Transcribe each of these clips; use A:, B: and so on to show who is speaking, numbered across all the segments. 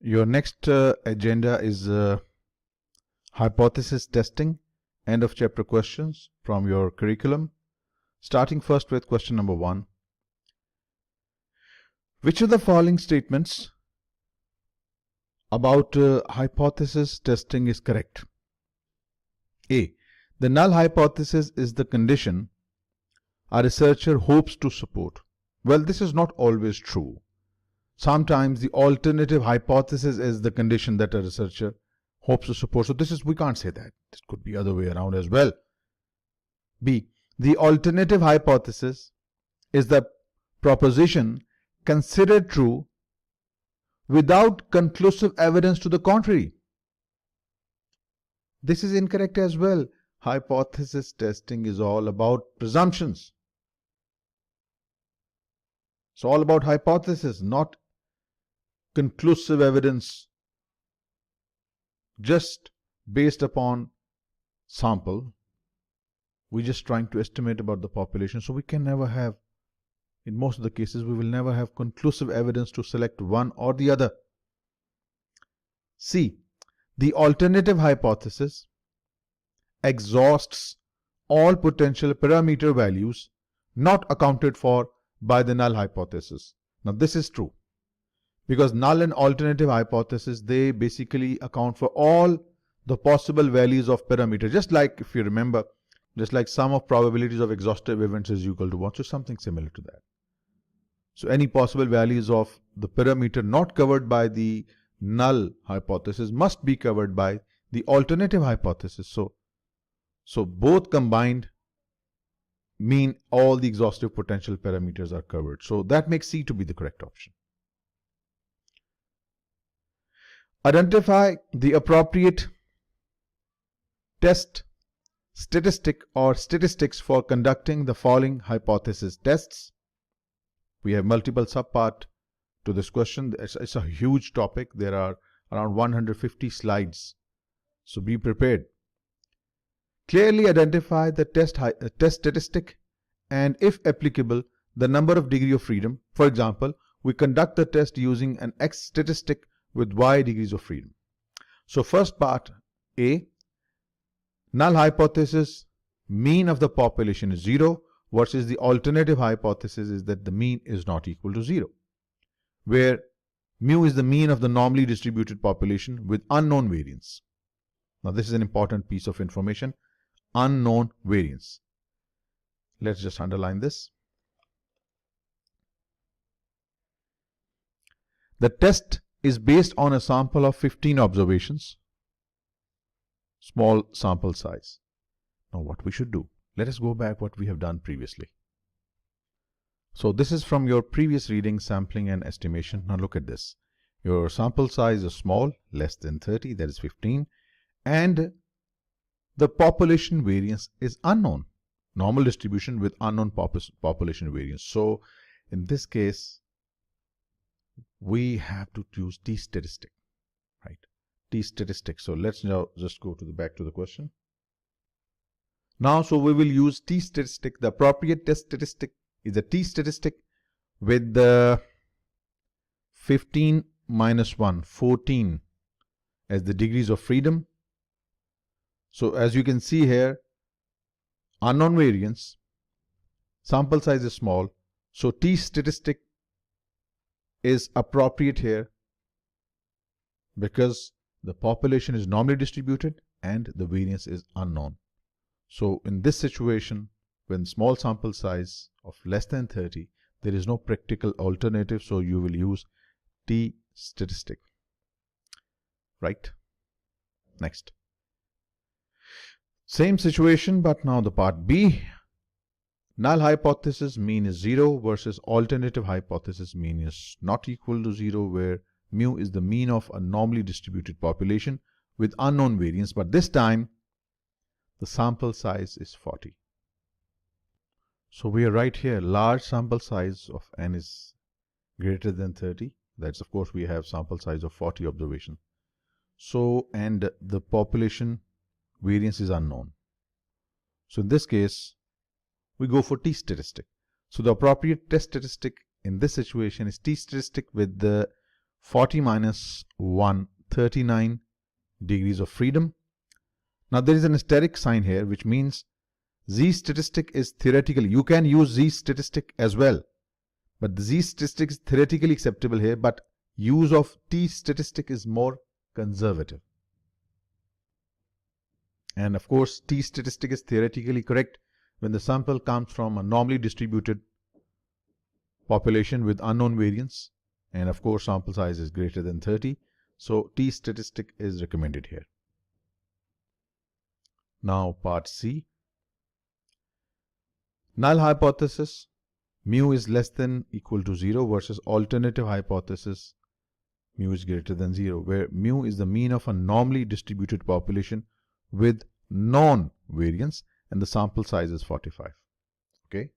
A: Your next agenda is hypothesis testing, end of chapter questions from your curriculum. Starting first with question number 1. Which of the following statements about hypothesis testing is correct? A. The null hypothesis is the condition a researcher hopes to support. Well, this is not always true. Sometimes the alternative hypothesis is the condition that a researcher hopes to support. So we can't say that. It could be other way around as well. B. The alternative hypothesis is the proposition considered true without conclusive evidence to the contrary. This is incorrect as well. Hypothesis testing is all about presumptions. It's all about hypothesis, not conclusive evidence just based upon sample. We're just trying to estimate about the population, so we can never have, in most of the cases, we will never have conclusive evidence to select one or the other. C. The alternative hypothesis exhausts all potential parameter values not accounted for by the null hypothesis. Now this is true, because null and alternative hypothesis, they basically account for all the possible values of parameter. Just like, if you remember, just like sum of probabilities of exhaustive events is equal to 1. So something similar to that. So any possible values of the parameter not covered by the null hypothesis must be covered by the alternative hypothesis. So both combined mean all the exhaustive potential parameters are covered. So that makes C to be the correct option. Identify the appropriate test statistic or statistics for conducting the following hypothesis tests. We have multiple subparts to this question. It's a huge topic. There are around 150 slides. So be prepared. Clearly identify the test statistic and, if applicable, the number of degree of freedom. For example, we conduct the test using an X statistic with Y degrees of freedom. So first part, A, null hypothesis, mean of the population is 0, versus the alternative hypothesis is that the mean is not equal to 0, where mu is the mean of the normally distributed population with unknown variance. Now this is an important piece of information. Unknown variance. Let's just underline this. The test is based on a sample of 15 observations. Small sample size. Now what we should do? Let us go back what we have done previously. So this is from your previous reading, sampling and estimation. Now look at this. Your sample size is small, less than 30, that is 15, and the population variance is unknown. Normal distribution with unknown population variance. So in this case, we have to use T statistic, right? T statistic. So let's now just go to back to the question. Now, so we will use T statistic. The appropriate test statistic is a T statistic with the 15 minus 1, 14 as the degrees of freedom. So as you can see here, unknown variance, sample size is small, so T statistic is appropriate here because the population is normally distributed and the variance is unknown. So in this situation, when small sample size of less than 30, there is no practical alternative, so you will use T statistic, right? Next. Same situation, but now the part B. Null hypothesis mean is 0 versus alternative hypothesis mean is not equal to 0, where mu is the mean of a normally distributed population with unknown variance, but this time the sample size is 40. So we are right here, large sample size of n is greater than 30. That's, of course, we have sample size of 40 observation. So, and the population variance is unknown. So in this case, we go for T statistic. So the appropriate test statistic in this situation is T statistic with the 40 minus 1, 39 degrees of freedom. Now there is an asterisk sign here, which means Z statistic is theoretically, you can use Z statistic as well, but the Z statistic is theoretically acceptable here, but use of T statistic is more conservative. And of course, T statistic is theoretically correct when the sample comes from a normally distributed population with unknown variance, and of course sample size is greater than 30. So T statistic is recommended here. Now part C. Null hypothesis, mu is less than equal to 0 versus alternative hypothesis, mu is greater than 0, where mu is the mean of a normally distributed population with non-variance and the sample size is 45. Okay.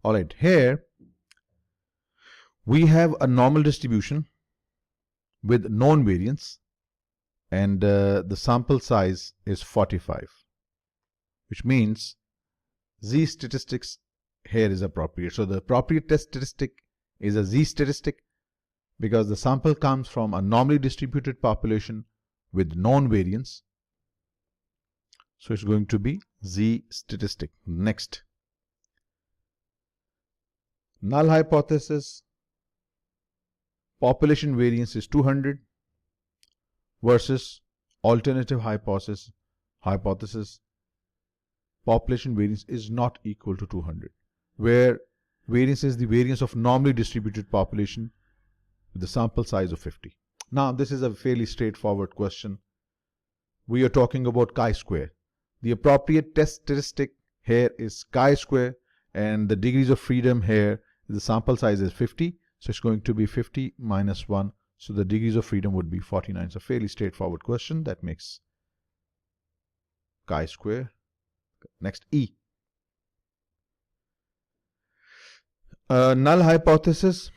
A: Alright, here we have a normal distribution with known variance and the sample size is 45, which means Z statistics here is appropriate. So the appropriate test statistic is a Z statistic because the sample comes from a normally distributed population with known variance. So it's going to be Z statistic. Next. Null hypothesis, population variance is 200 versus alternative hypothesis, population variance is not equal to 200, where variance is the variance of normally distributed population with the sample size of 50. Now this is a fairly straightforward question. We are talking about chi-square. The appropriate test statistic here is chi-square, and the degrees of freedom here, the sample size is 50, so it's going to be 50 minus 1, so the degrees of freedom would be 49. It's a fairly straightforward question that makes chi-square. Next, E. Null hypothesis,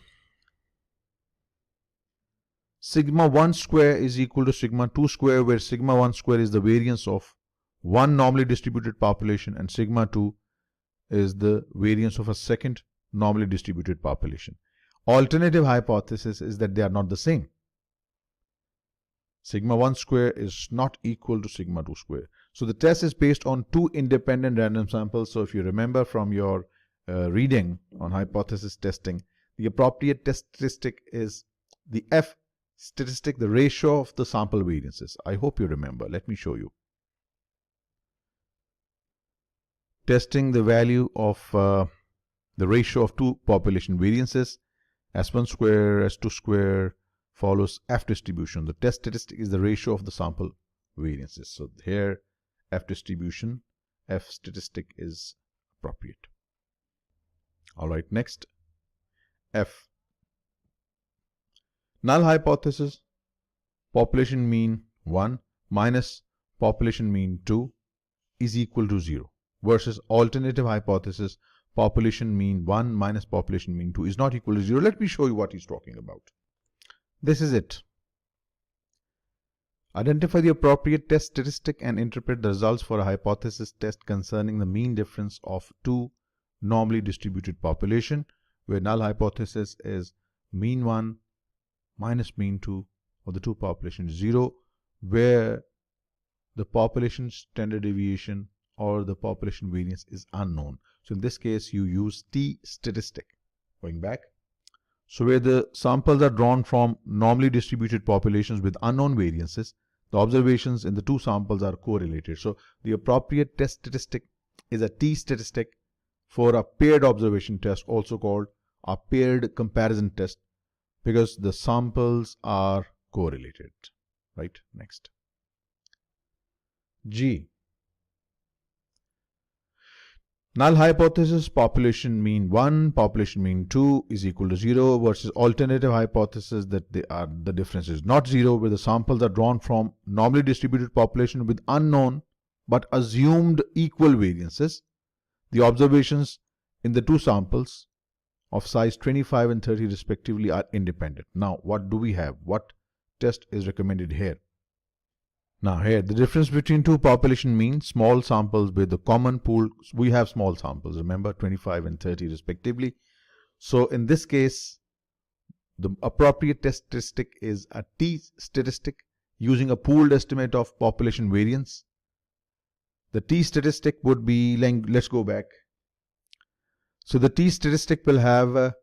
A: sigma 1 square is equal to sigma 2 square, where sigma 1 square is the variance of one normally distributed population and sigma 2 is the variance of a second normally distributed population. Alternative hypothesis is that they are not the same. Sigma 1 square is not equal to sigma 2 square. So the test is based on two independent random samples. So if you remember from your reading on hypothesis testing, the appropriate test statistic is the F statistic, the ratio of the sample variances. I hope you remember. Let me show you. Testing the value of the ratio of two population variances, S1 square, S2 square follows F distribution. The test statistic is the ratio of the sample variances. So here F distribution, F statistic is appropriate. Alright, next, F. Null hypothesis, population mean 1 minus population mean 2 is equal to 0, versus alternative hypothesis, population mean 1 minus population mean 2 is not equal to 0. Let me show you what he's talking about. This is it. Identify the appropriate test statistic and interpret the results for a hypothesis test concerning the mean difference of two normally distributed population, where null hypothesis is mean 1 minus mean 2 of the two populations 0, where the population standard deviation or the population variance is unknown. So in this case you use T statistic. Going back, so where the samples are drawn from normally distributed populations with unknown variances, the observations in the two samples are correlated. So the appropriate test statistic is a T statistic for a paired observation test, also called a paired comparison test, because the samples are correlated. Right? Next. G. Null hypothesis, population mean 1, population mean 2 is equal to 0, versus alternative hypothesis that the difference is not 0, where the samples are drawn from normally distributed population with unknown but assumed equal variances. The observations in the two samples of size 25 and 30 respectively are independent. Now what do we have? What test is recommended here? Now here, the difference between two population means, small samples with the common pool, we have small samples, remember, 25 and 30 respectively. So in this case, the appropriate test statistic is a t statistic using a pooled estimate of population variance. The t statistic would be, let's go back. So the t statistic will have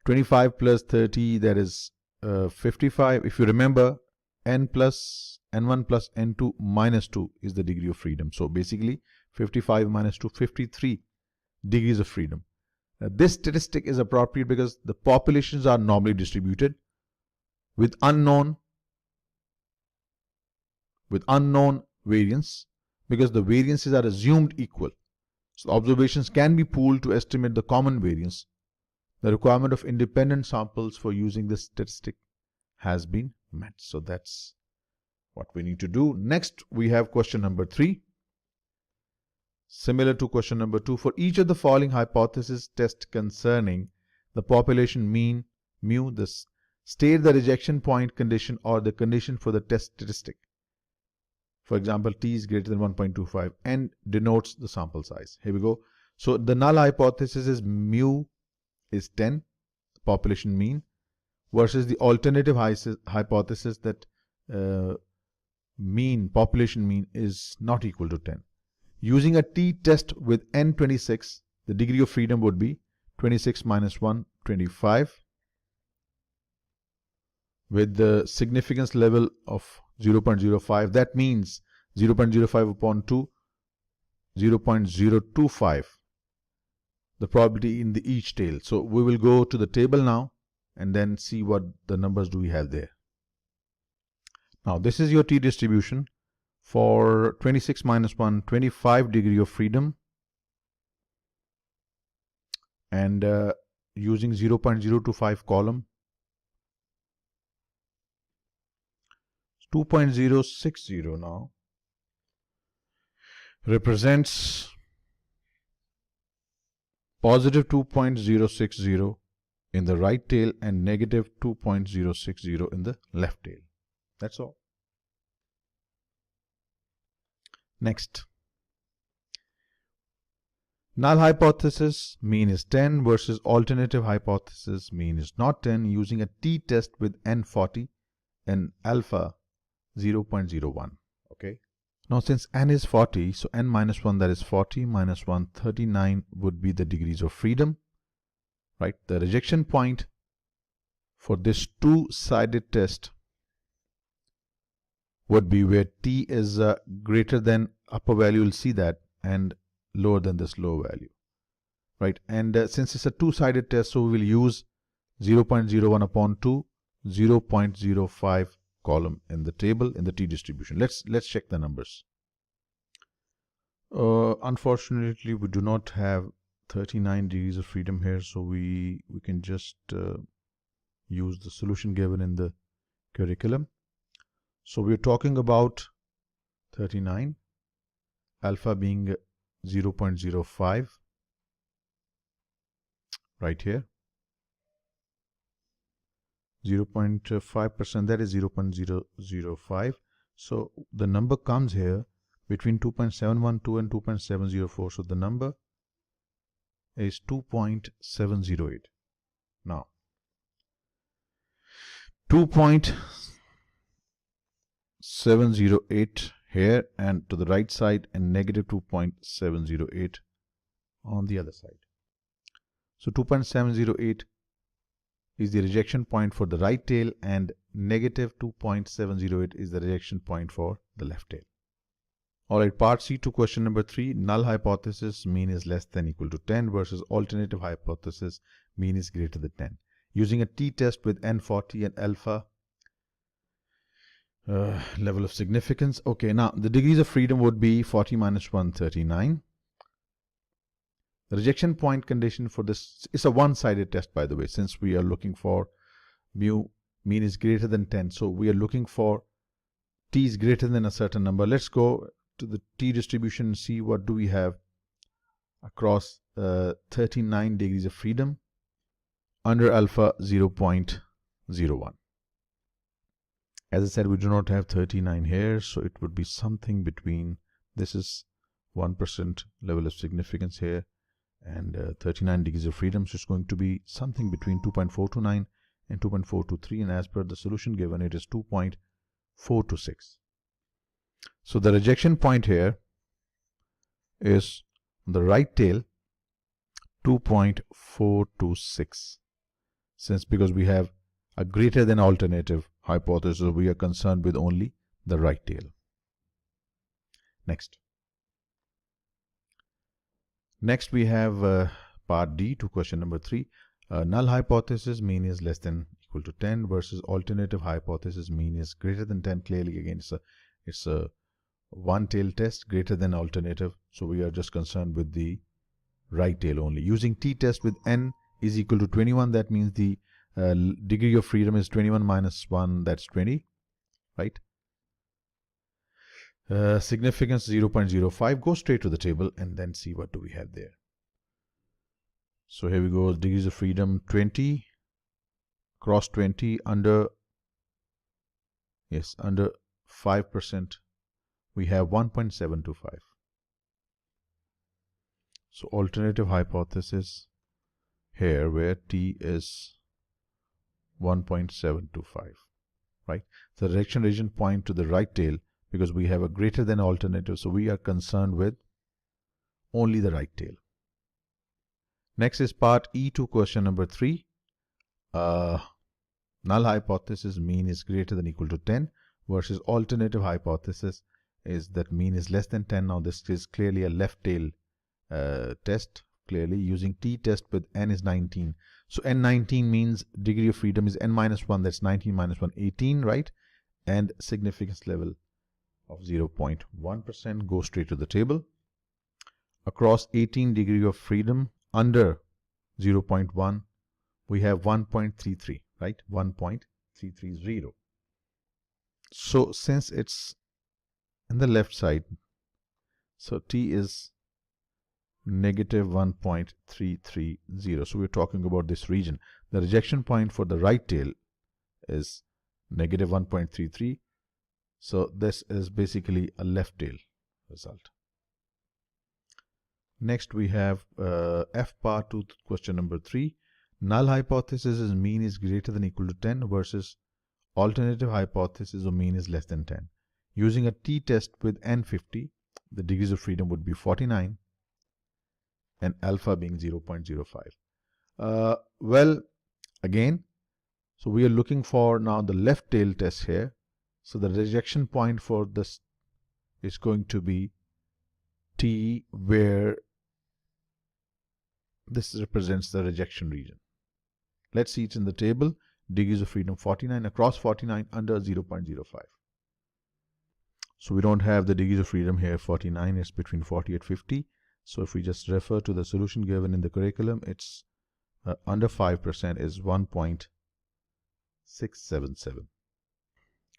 A: 25 plus 30, that is 55. If you remember, n plus n1 plus n2 minus 2 is the degree of freedom. So basically 55 minus 2, 53 degrees of freedom. This statistic is appropriate because the populations are normally distributed with unknown variance, because the variances are assumed equal. So observations can be pooled to estimate the common variance. The requirement of independent samples for using this statistic has been met. So that's what we need to do. Next, we have question number 3. Similar to question number 2, for each of the following hypothesis test concerning the population mean mu, state the rejection point condition or the condition for the test statistic. For example, t is greater than 1.25 and denotes the sample size. Here we go. So the null hypothesis is mu is 10, population mean, versus the alternative hypothesis that population mean is not equal to 10. Using a t-test with n 26, the degree of freedom would be 26 minus 1, 25, with the significance level of 0.05. That means 0.05 upon 2, 0.025, the probability in the each tail. So we will go to the table now and then see what the numbers do we have there. Now this is your t-distribution. For 26 minus 1, 25 degree of freedom, and using 0.025 column, 2.060 now represents positive 2.060 in the right tail and negative 2.060 in the left tail. That's all. Next, null hypothesis mean is 10 versus alternative hypothesis mean is not 10, using a t-test with n40 and alpha 0.01. Okay. Now since n is 40, so n minus 1, that is 40 minus 1, 39 would be the degrees of freedom. Right. The rejection point for this two-sided test would be where t is greater than upper value, you'll see that, and lower than this low value, right? And since it's a two-sided test, so we will use 0.01 upon 2, 0.05 column in the table in the t-distribution. Let's check the numbers. Unfortunately, we do not have 39 degrees of freedom here, so we can just use the solution given in the curriculum. So we're talking about 39, alpha being 0.05 right here, 0.5%, that is 0.005. So the number comes here between 2.712 and 2.704. So the number is 2.708. Now 2.708 here and to the right side, and negative 2.708 on the other side. So 2.708 is the rejection point for the right tail, and negative 2.708 is the rejection point for the left tail. Alright, part C to question number 3. Null hypothesis mean is less than equal to 10 versus alternative hypothesis mean is greater than 10. Using a t-test with n40 and alpha level of significance. Okay, now the degrees of freedom would be 40 minus 1, 39. The rejection point condition for this is a one-sided test, by the way, since we are looking for mu mean is greater than 10. So we are looking for t is greater than a certain number. Let's go to the t distribution and see what do we have across 39 degrees of freedom under alpha 0.01. As I said, we do not have 39 here, so it would be something between, this is 1% level of significance here, and 39 degrees of freedom, so it's going to be something between 2.429 and 2.423, and as per the solution given, it is 2.426. So the rejection point here is on the right tail 2.426. Because we have a greater than alternative hypothesis, we are concerned with only the right tail. Next we have part D to question number 3. Null hypothesis mean is less than equal to 10 versus alternative hypothesis mean is greater than 10. Clearly again it's a one tail test, greater than alternative, so we are just concerned with the right tail only. Using t-test with n is equal to 21, that means the degree of freedom is 21 minus 1, that's 20, right? Significance 0.05. Go straight to the table and then see what do we have there. So here we go, degrees of freedom 20, cross 20, under 5%, we have 1.725. So alternative hypothesis here where t is 1.725, right? The rejection region point to the right tail because we have a greater than alternative, so we are concerned with only the right tail. Next is part E to question number 3. Null hypothesis mean is greater than equal to 10 versus alternative hypothesis is that mean is less than 10. Now this is clearly a left tail test, clearly using t-test with n is 19. So n19 means degree of freedom is n minus 1, that's 19 minus 1, 18, right? And significance level of 0.1%. Go straight to the table. Across 18 degree of freedom, under 0.1, we have 1.33, right? 1.330. So since it's in the left side, so t is negative 1.330. So we're talking about this region. The rejection point for the right tail is negative 1.33. So this is basically a left tail result. Next we have F part 2 question number 3. Null hypothesis is mean is greater than equal to 10 versus alternative hypothesis of mean is less than 10. Using a t-test with n50, the degrees of freedom would be 49 and alpha being 0.05. Well, again, so we are looking for now the left tail test here. So the rejection point for this is going to be t, where this represents the rejection region. Let's see it in the table. Degrees of freedom 49, across 49, under 0.05. So we don't have the degrees of freedom here 49, it's between 40 and 50. So if we just refer to the solution given in the curriculum, it's under 5% is 1.677.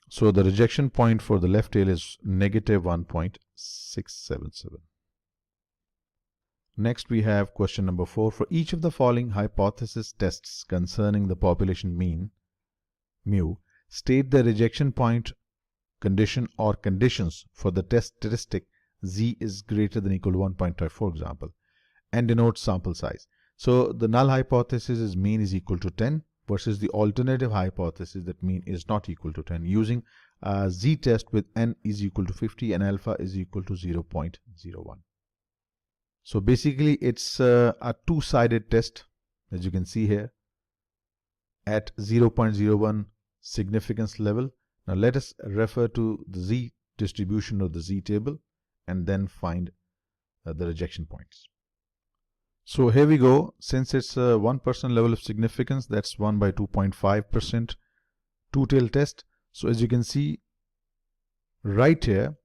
A: So the rejection point for the left tail is negative 1.677. Next we have question number 4. For each of the following hypothesis tests concerning the population mean, mu, state the rejection point condition or conditions for the test statistic z is greater than equal to 1.5, for example, and denote sample size. So the null hypothesis is mean is equal to 10 versus the alternative hypothesis that mean is not equal to 10, using a z-test with n is equal to 50 and alpha is equal to 0.01. So basically it's a two-sided test, as you can see here, at 0.01 significance level. Now let us refer to the z distribution of the z table and then find the rejection points. So here we go. Since it's a 1% level of significance, that's 1 by 2.5% two-tail test. So as you can see right here,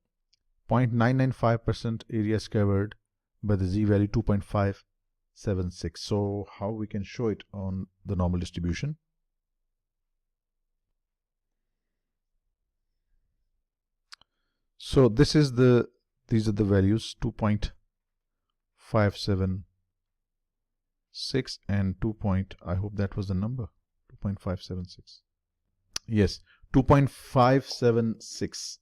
A: 0.995% area is covered by the z value 2.576. So how we can show it on the normal distribution? So this is these are the values 2.576 and I hope that was the number, 2.576. Yes, 2.576.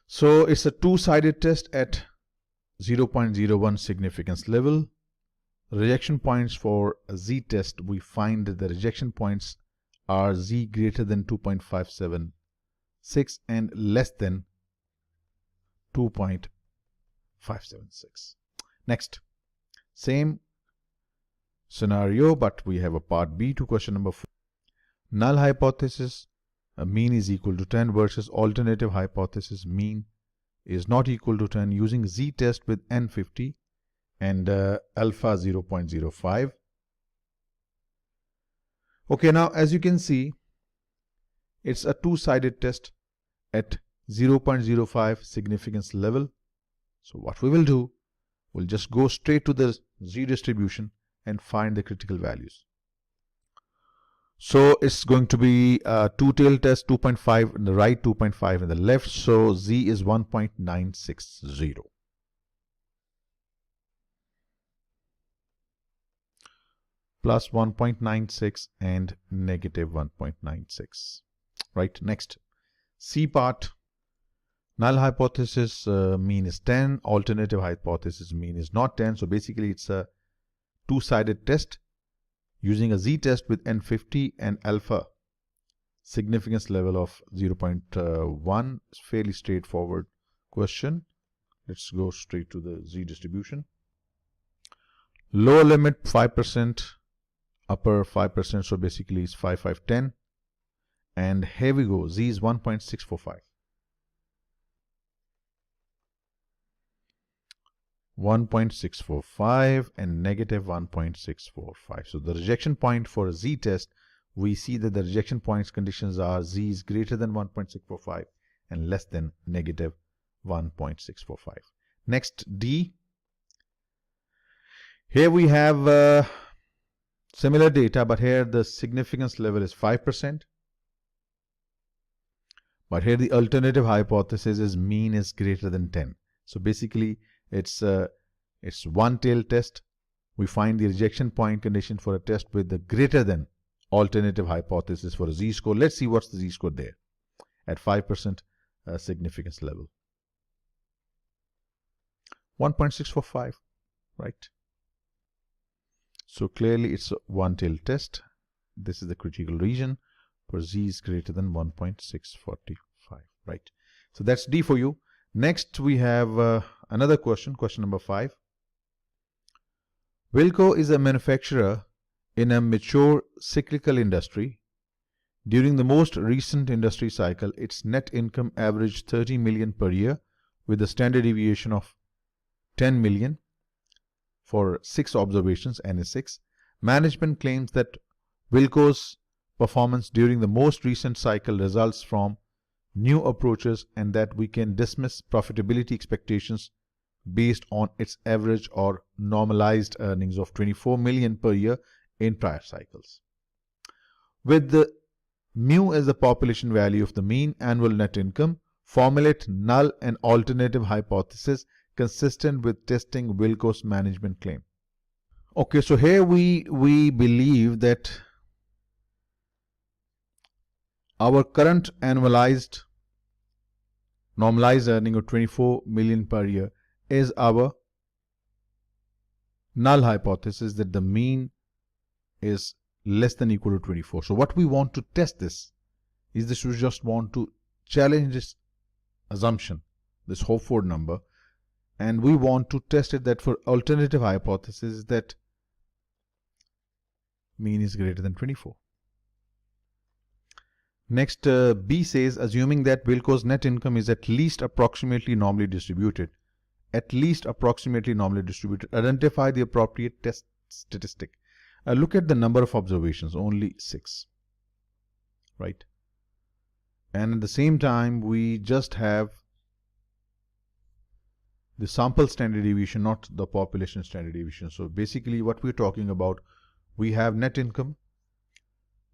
A: So it's a two-sided test at 0.01 significance level. Rejection points for a z-test, we find that the rejection points are z greater than 2.576 and less than 2.576. Next, same scenario, but we have a part B to question number 4. Null hypothesis, mean is equal to 10 versus alternative hypothesis, mean is not equal to 10, using z-test with n50 and alpha 0.05. Okay, now as you can see, it's a two-sided test at 0.05 significance level. So what we will do, we'll just go straight to the z distribution and find the critical values. So it's going to be a two-tailed test, 2.5 in the right, 2.5 in the left. So z is 1.960. Plus 1.96 and negative 1.96. Right, next. C part, null hypothesis mean is 10, alternative hypothesis mean is not 10. So basically it's a two-sided test using a z-test with n50 and alpha significance level of 0.1. It's fairly straightforward question. Let's go straight to the z distribution. Lower limit 5%, upper 5%, so basically it's 5, 5, 10. And here we go, z is 1.645. 1.645 and negative 1.645. So the rejection point for a z-test, we see that the rejection points conditions are z is greater than 1.645 and less than negative 1.645. Next, D. Here we have similar data, but here the significance level is 5%. But here the alternative hypothesis is mean is greater than 10. So basically it's one-tailed test. We find the rejection point condition for a test with the greater than alternative hypothesis for a z-score. Let's see what's the z-score there at 5% significance level. 1.645, right? So clearly it's a one-tailed test. This is the critical region for z is greater than 1.645, right? So that's D for you. Next we have another question, question number 5. Wilco is a manufacturer in a mature cyclical industry. During the most recent industry cycle, its net income averaged 30 million per year with a standard deviation of 10 million for 6 observations, NS6. Management claims that Wilco's performance during the most recent cycle results from new approaches and that we can dismiss profitability expectations based on its average or normalized earnings of 24 million per year in prior cycles. With the mu as the population value of the mean annual net income, formulate null and alternative hypothesis consistent with testing Wilco's management claim. Okay, so here we believe that our current annualized normalized earning of 24 million per year is our null hypothesis that the mean is less than equal to 24. So what we want to test this is we just want to challenge this assumption, this Hopford number, and we want to test it that for alternative hypothesis that mean is greater than 24. Next, B says, assuming that Wilco's net income is at least approximately normally distributed, identify the appropriate test statistic. Look at the number of observations, only 6, right? And at the same time, we just have the sample standard deviation, not the population standard deviation. So basically what we're talking about, we have net income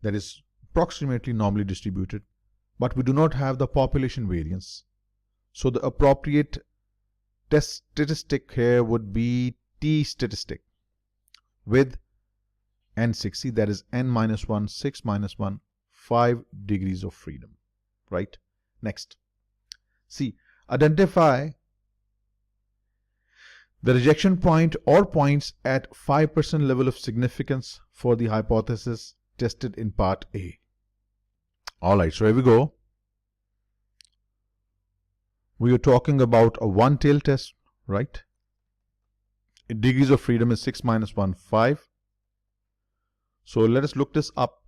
A: that is approximately normally distributed, but we do not have the population variance. So the appropriate test statistic here would be T statistic with n60, that is n minus 1, 6 minus 1, 5 degrees of freedom, right? Next, C, identify the rejection point or points at 5% level of significance for the hypothesis tested in part A. Alright, so here we go. We are talking about a one-tail test, right? Degrees of freedom is 6 minus 1, 5. So let us look this up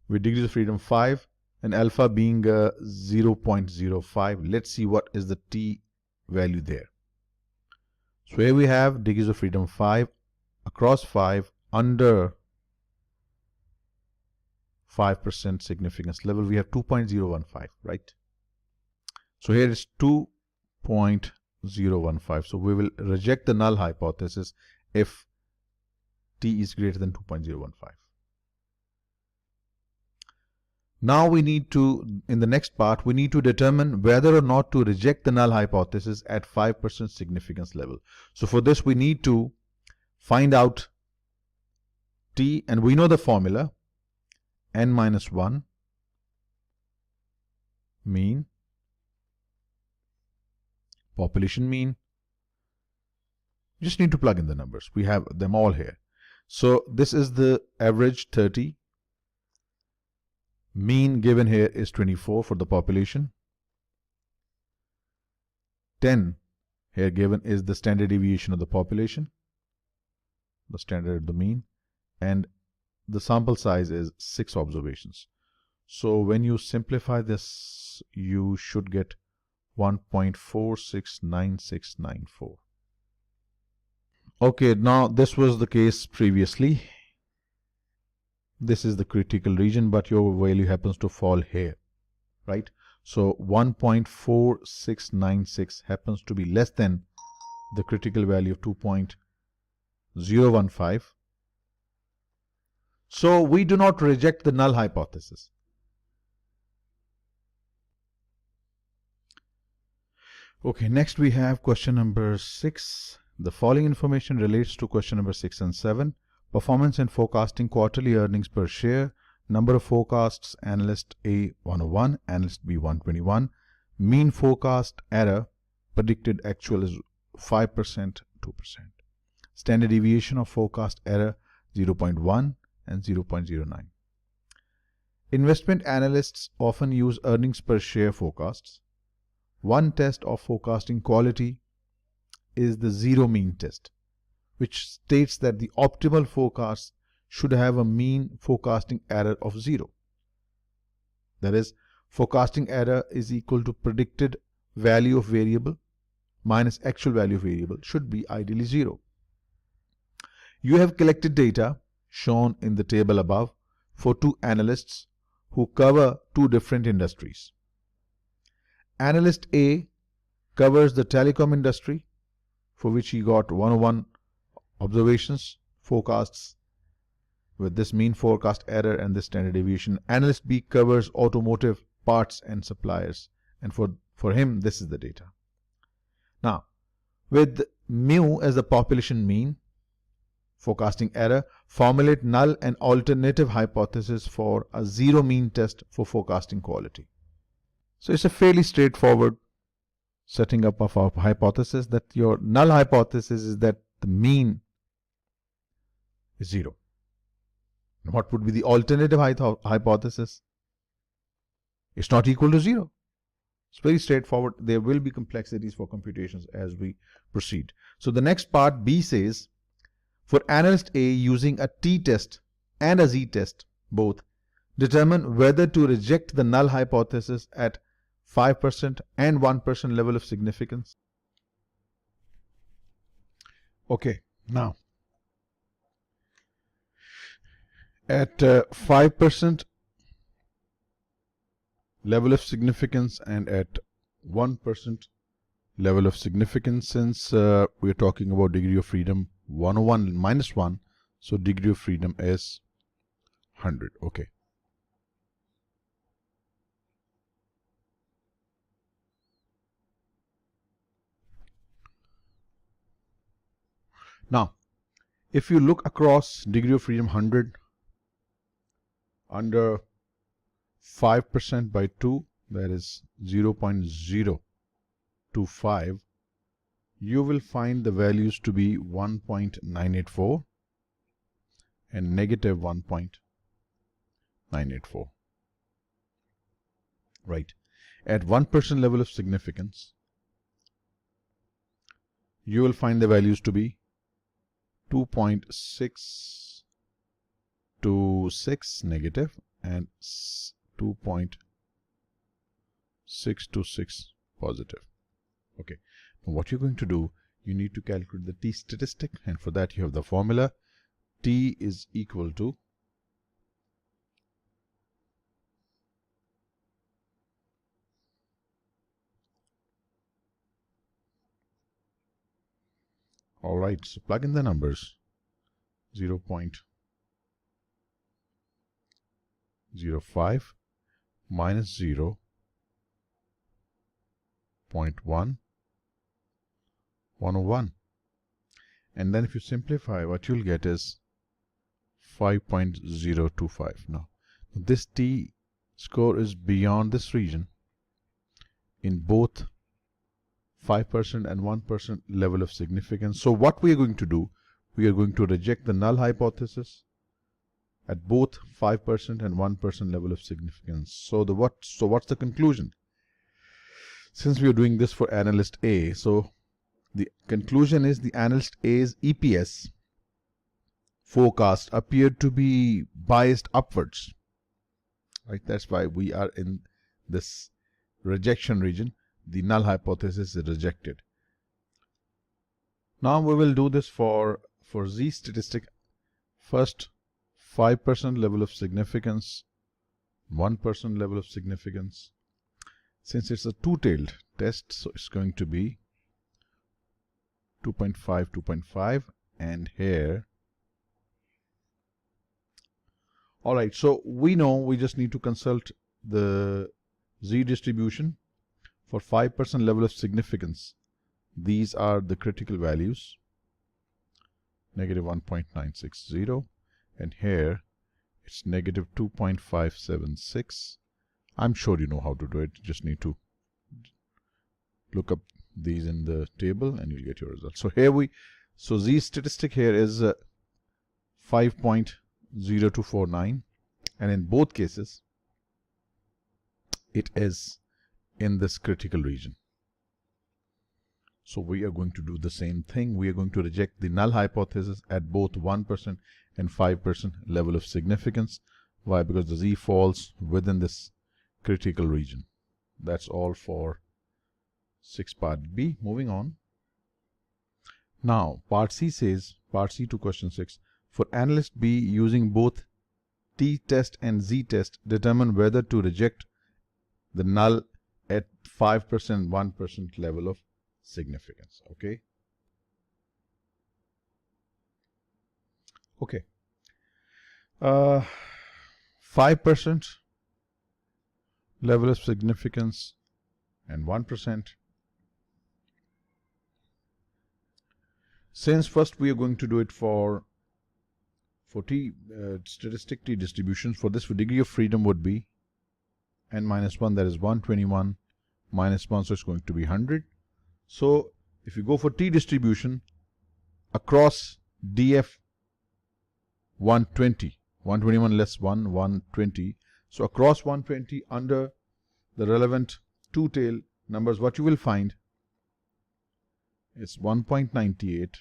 A: with degrees of freedom 5 and alpha being 0.05. Let's see what is the t value there. So here we have degrees of freedom 5 across 5 under 5% significance level. We have 2.015, right? So here is 2.015. So we will reject the null hypothesis if t is greater than 2.015. Now we need to, in the next part, we need to determine whether or not to reject the null hypothesis at 5% significance level. So for this we need to find out t, and we know the formula, n minus 1 mean, population mean. You just need to plug in the numbers. We have them all here. So this is the average 30. Mean given here is 24 for the population. 10 here given is the standard deviation of the population, the standard, the mean, and the sample size is 6 observations. So when you simplify this, you should get 1.469694. Okay, now this was the case previously. This is the critical region, but your value happens to fall here, right? So 1.4696 happens to be less than the critical value of 2.015. So we do not reject the null hypothesis. Okay, next we have question number 6. The following information relates to question number 6 and 7. Performance in forecasting quarterly earnings per share. Number of forecasts, analyst A 101, analyst B 121. Mean forecast error, predicted actual is 5%, 2%. Standard deviation of forecast error 0.1 and 0.09. Investment analysts often use earnings per share forecasts. One test of forecasting quality is the zero mean test, which states that the optimal forecast should have a mean forecasting error of 0. That is, forecasting error is equal to predicted value of variable minus actual value of variable, should be ideally 0. You have collected data shown in the table above for 2 analysts who cover 2 different industries. Analyst A covers the telecom industry, for which he got 101 observations, forecasts with this mean forecast error and this standard deviation. Analyst B covers automotive parts and suppliers, and for him this is the data. Now, with mu as the population mean, forecasting error, formulate null and alternative hypothesis for a zero mean test for forecasting quality. So it's a fairly straightforward setting up of our hypothesis, that your null hypothesis is that the mean is 0. And what would be the alternative hypothesis? It's not equal to 0. It's very straightforward. There will be complexities for computations as we proceed. So the next part, B, says, for analyst A using a t-test and a z-test, both, determine whether to reject the null hypothesis at 5% and 1% level of significance. Okay, now at 5% level of significance and at 1% level of significance, since we're talking about degree of freedom 101 minus 1, so degree of freedom is 100. Okay. Now, if you look across degree of freedom 100 under 5% by 2, that is 0.025, you will find the values to be 1.984 and negative 1.984. right? At 1% level of significance, you will find the values to be 2.626 negative and 2.626 positive. Okay, now what you're going to do, you need to calculate the t statistic, and for that you have the formula. T is equal to alright, so plug in the numbers. 0.05 minus 0.101, and then if you simplify, what you'll get is 5.025. Now this t score is beyond this region in both 5% and 1% level of significance. So what we are going to do, we are going to reject the null hypothesis at both 5% and 1% level of significance. So what's the conclusion? Since we are doing this for analyst A, so the conclusion is the analyst A's EPS forecast appeared to be biased upwards, right? That's why we are in this rejection region. The null hypothesis is rejected. Now we will do this for Z statistic. First 5% level of significance, 1% level of significance. Since it's a two-tailed test, so it's going to be 2.5, 2.5, and here. Alright, so we know we just need to consult the Z distribution for 5% level of significance. These are the critical values, negative 1.960, and here it's negative 2.576. I'm sure you know how to do it. You just need to look up these in the table and you'll get your result. So here so Z statistic here is 5.0249, and in both cases it is in this critical region. So we are going to do the same thing. We are going to reject the null hypothesis at both 1% and 5% level of significance. Why? Because the Z falls within this critical region. That's all for 6 part B. Moving on. Now part C says, part C to question 6, for analyst B, using both T test and Z test, determine whether to reject the null at 5% 1% level of significance. Okay. 5% level of significance and 1%. Since first we are going to do it for T statistic T distributions, for this, for degree of freedom would be n minus 1, that is 121 minus 1, so it's going to be 100. So if you go for T distribution across DF 120, 121 less 1, 120. So across 120 under the relevant two-tail numbers, what you will find is 1.98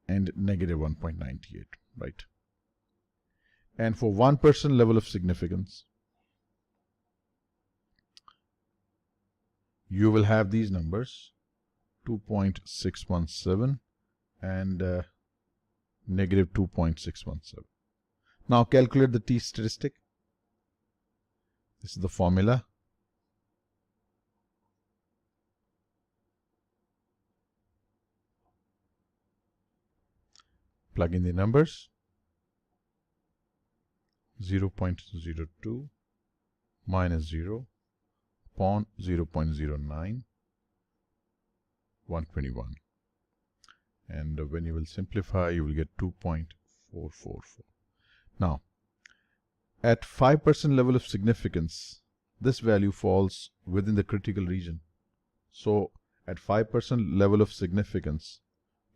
A: and negative 1.98, right? And for 1% level of significance, you will have these numbers, 2.617 and negative 2.617. Now calculate the T statistic. This is the formula. Plug in the numbers. 0.02 minus 0 upon 0.09, 121. And when you will simplify, you will get 2.444. Now, at 5% level of significance, this value falls within the critical region. So, at 5% level of significance,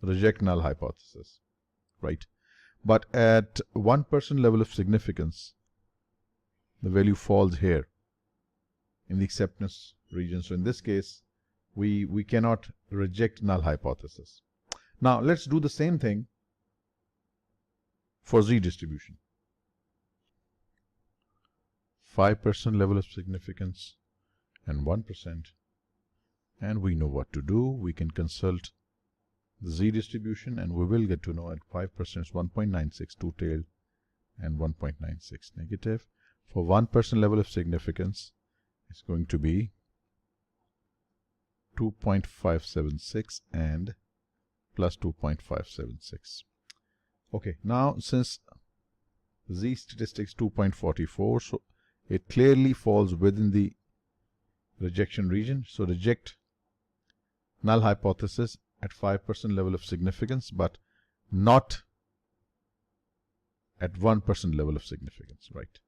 A: reject null hypothesis, right? But at 1% level of significance, the value falls here. in the acceptance region. So in this case, we cannot reject null hypothesis. Now let's do the same thing for Z distribution. 5% level of significance and 1%. And we know what to do. We can consult the Z distribution and we will get to know at 5% is 1.96 two-tailed and 1.96 negative. For 1% level of significance, it's going to be 2.576 and plus 2.576. Okay, now since Z statistics 2.44, so it clearly falls within the rejection region. So reject null hypothesis at 5% level of significance, but not at 1% level of significance, right?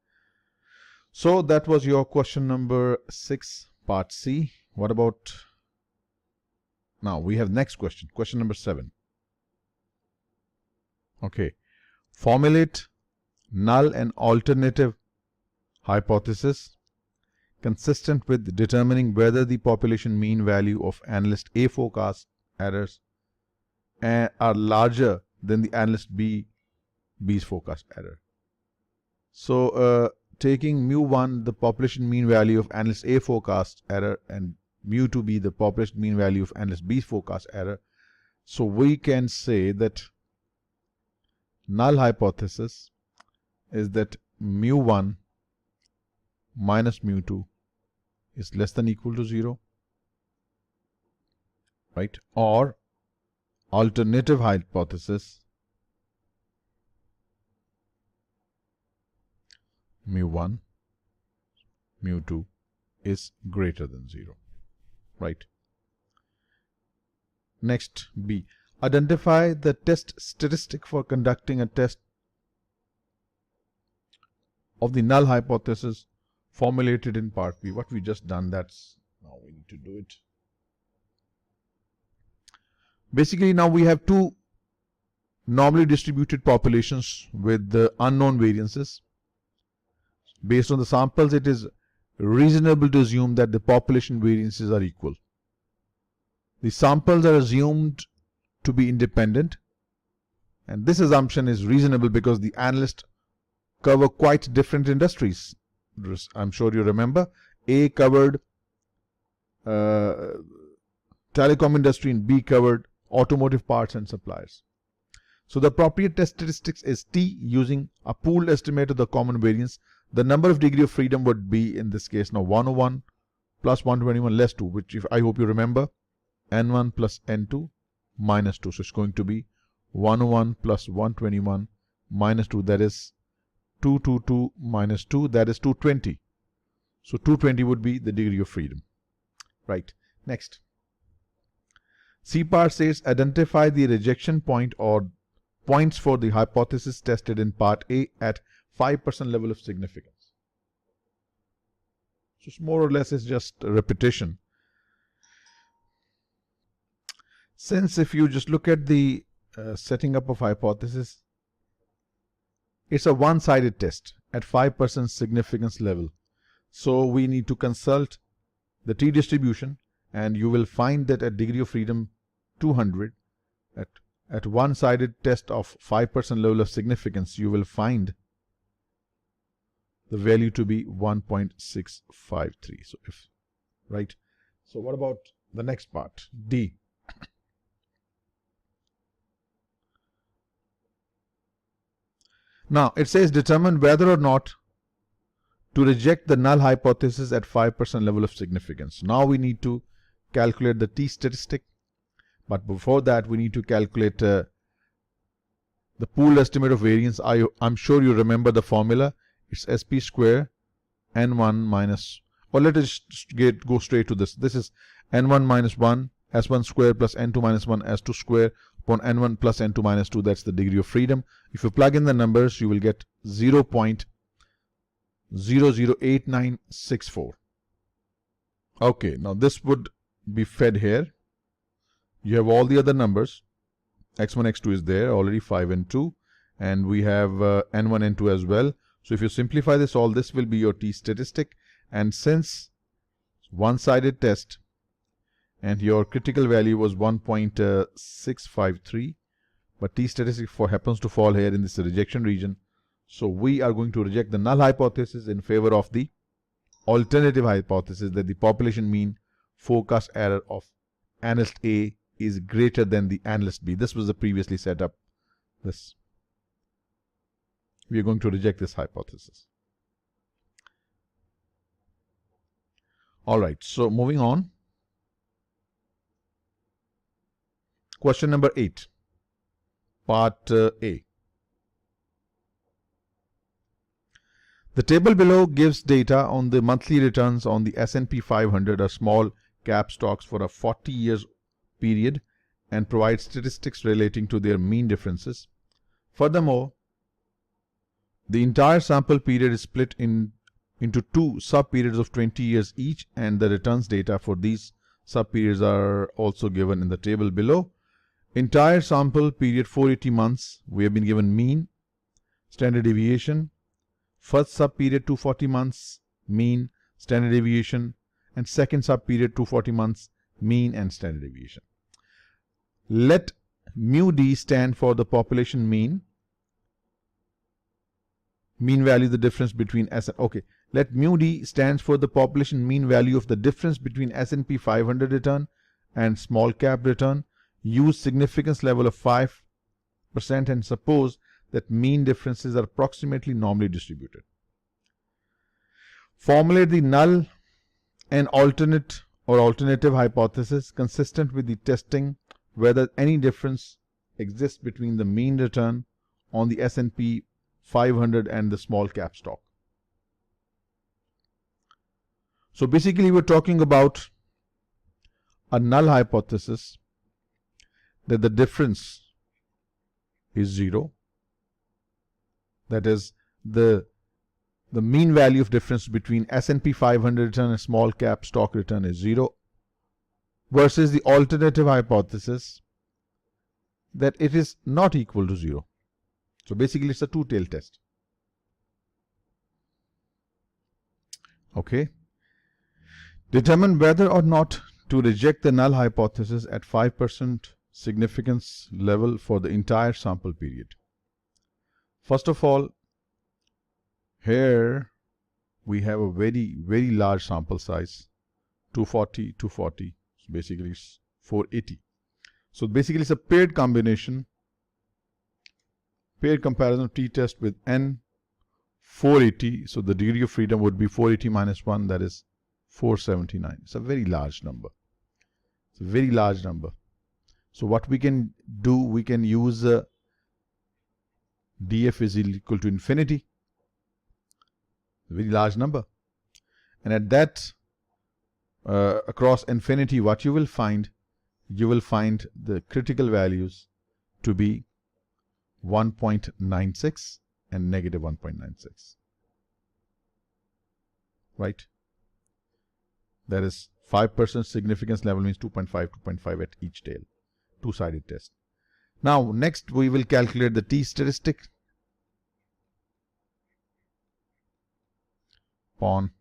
A: So that was your question number 6, part C. What about now? We have next question, question number 7. Okay, formulate null and alternative hypothesis consistent with determining whether the population mean value of analyst A forecast errors are larger than the analyst B's forecast error. So taking mu1 the population mean value of analyst A forecast error and mu2 be the population mean value of analyst B's forecast error. So we can say that null hypothesis is that mu1 minus mu2 is less than equal to 0, right? Or alternative hypothesis, mu1 mu2 is greater than 0, right? Next, B. Identify the test statistic for conducting a test of the null hypothesis formulated in part B. What we just done, that's now we need to do it. Basically, now we have two normally distributed populations with the unknown variances. Based on the samples, it is reasonable to assume that the population variances are equal. The samples are assumed to be independent, and this assumption is reasonable because the analysts cover quite different industries. I'm sure you remember A covered telecom industry and B covered automotive parts and suppliers. So the appropriate test statistics is T using a pooled estimate of the common variance. The number of degree of freedom would be in this case now 101 plus 121 less 2, which if I hope you remember, N1 plus N2 minus 2. So it's going to be 101 plus 121 minus 2, that is 222 minus 2, that is 220. So 220 would be the degree of freedom, right? Next, C part says identify the rejection point or points for the hypothesis tested in part A at 5% level of significance. So it's more or less is just a repetition. Since if you just look at the setting up of hypothesis, it's a one-sided test at 5% significance level. So we need to consult the T distribution, and you will find that at degree of freedom 200, at one-sided test of 5% level of significance, you will find the value to be 1.653. So if, right? So what about the next part, D? Now it says determine whether or not to reject the null hypothesis at 5% level of significance. Now we need to calculate the T statistic, but before that we need to calculate the pooled estimate of variance. I'm sure you remember the formula. It's SP square N1 minus, or let us go straight to this. This is N1 minus 1 S1 square plus N2 minus 1 S2 square upon N1 plus N2 minus 2. That's the degree of freedom. If you plug in the numbers, you will get 0.008964. Okay, now this would be fed here. You have all the other numbers. X1, X2 is there already, 5 and 2, and we have N1, N2 as well. So if you simplify this, all this will be your T statistic. And since One-sided test, and your critical value was 1.653, but t statistic happens to fall here in this rejection region. So we are going to reject the null hypothesis in favor of the alternative hypothesis that the population mean forecast error of analyst A is greater than the analyst B. This was the previously set up. This. We are going to reject this hypothesis. All right, so moving on. Question number 8, part A. The table below gives data on the monthly returns on the S&P 500 or small cap stocks for a 40 years period and provides statistics relating to their mean differences. Furthermore, the entire sample period is split into two sub-periods of 20 years each, and the returns data for these sub-periods are also given in the table below. Entire sample period 480 months, we have been given mean, standard deviation. First sub-period 240 months, mean, standard deviation, and second sub-period 240 months, mean and standard deviation. Let mu d stand for the population mean value, the difference between let mu d stands for the population mean value of the difference between S&P 500 return and small cap return. Use significance level of 5% and suppose that mean differences are approximately normally distributed. Formulate the null and alternative hypothesis consistent with the testing whether any difference exists between the mean return on the S&P 500 and the small cap stock. So basically we're talking about a null hypothesis that the difference is 0. That is, the mean value of difference between S&P 500 return and small cap stock return is 0, versus the alternative hypothesis that it is not equal to 0. So basically it's a two-tailed test. Okay. Determine whether or not to reject the null hypothesis at 5% significance level for the entire sample period. First of all, here we have a very, very large sample size, 240, so basically it's 480. So basically it's a paired comparison of t-test with n 480. So the degree of freedom would be 480 minus 1, that is 479. It's a very large number. It's a very large number. So what we can do, we can use df is equal to infinity. A very large number. And at that, across infinity, what you will find the critical values to be 1.96 and negative 1.96. Right? That is 5% significance level means 2.5 at each tail. Two-sided test. Now, next we will calculate the t statistic upon.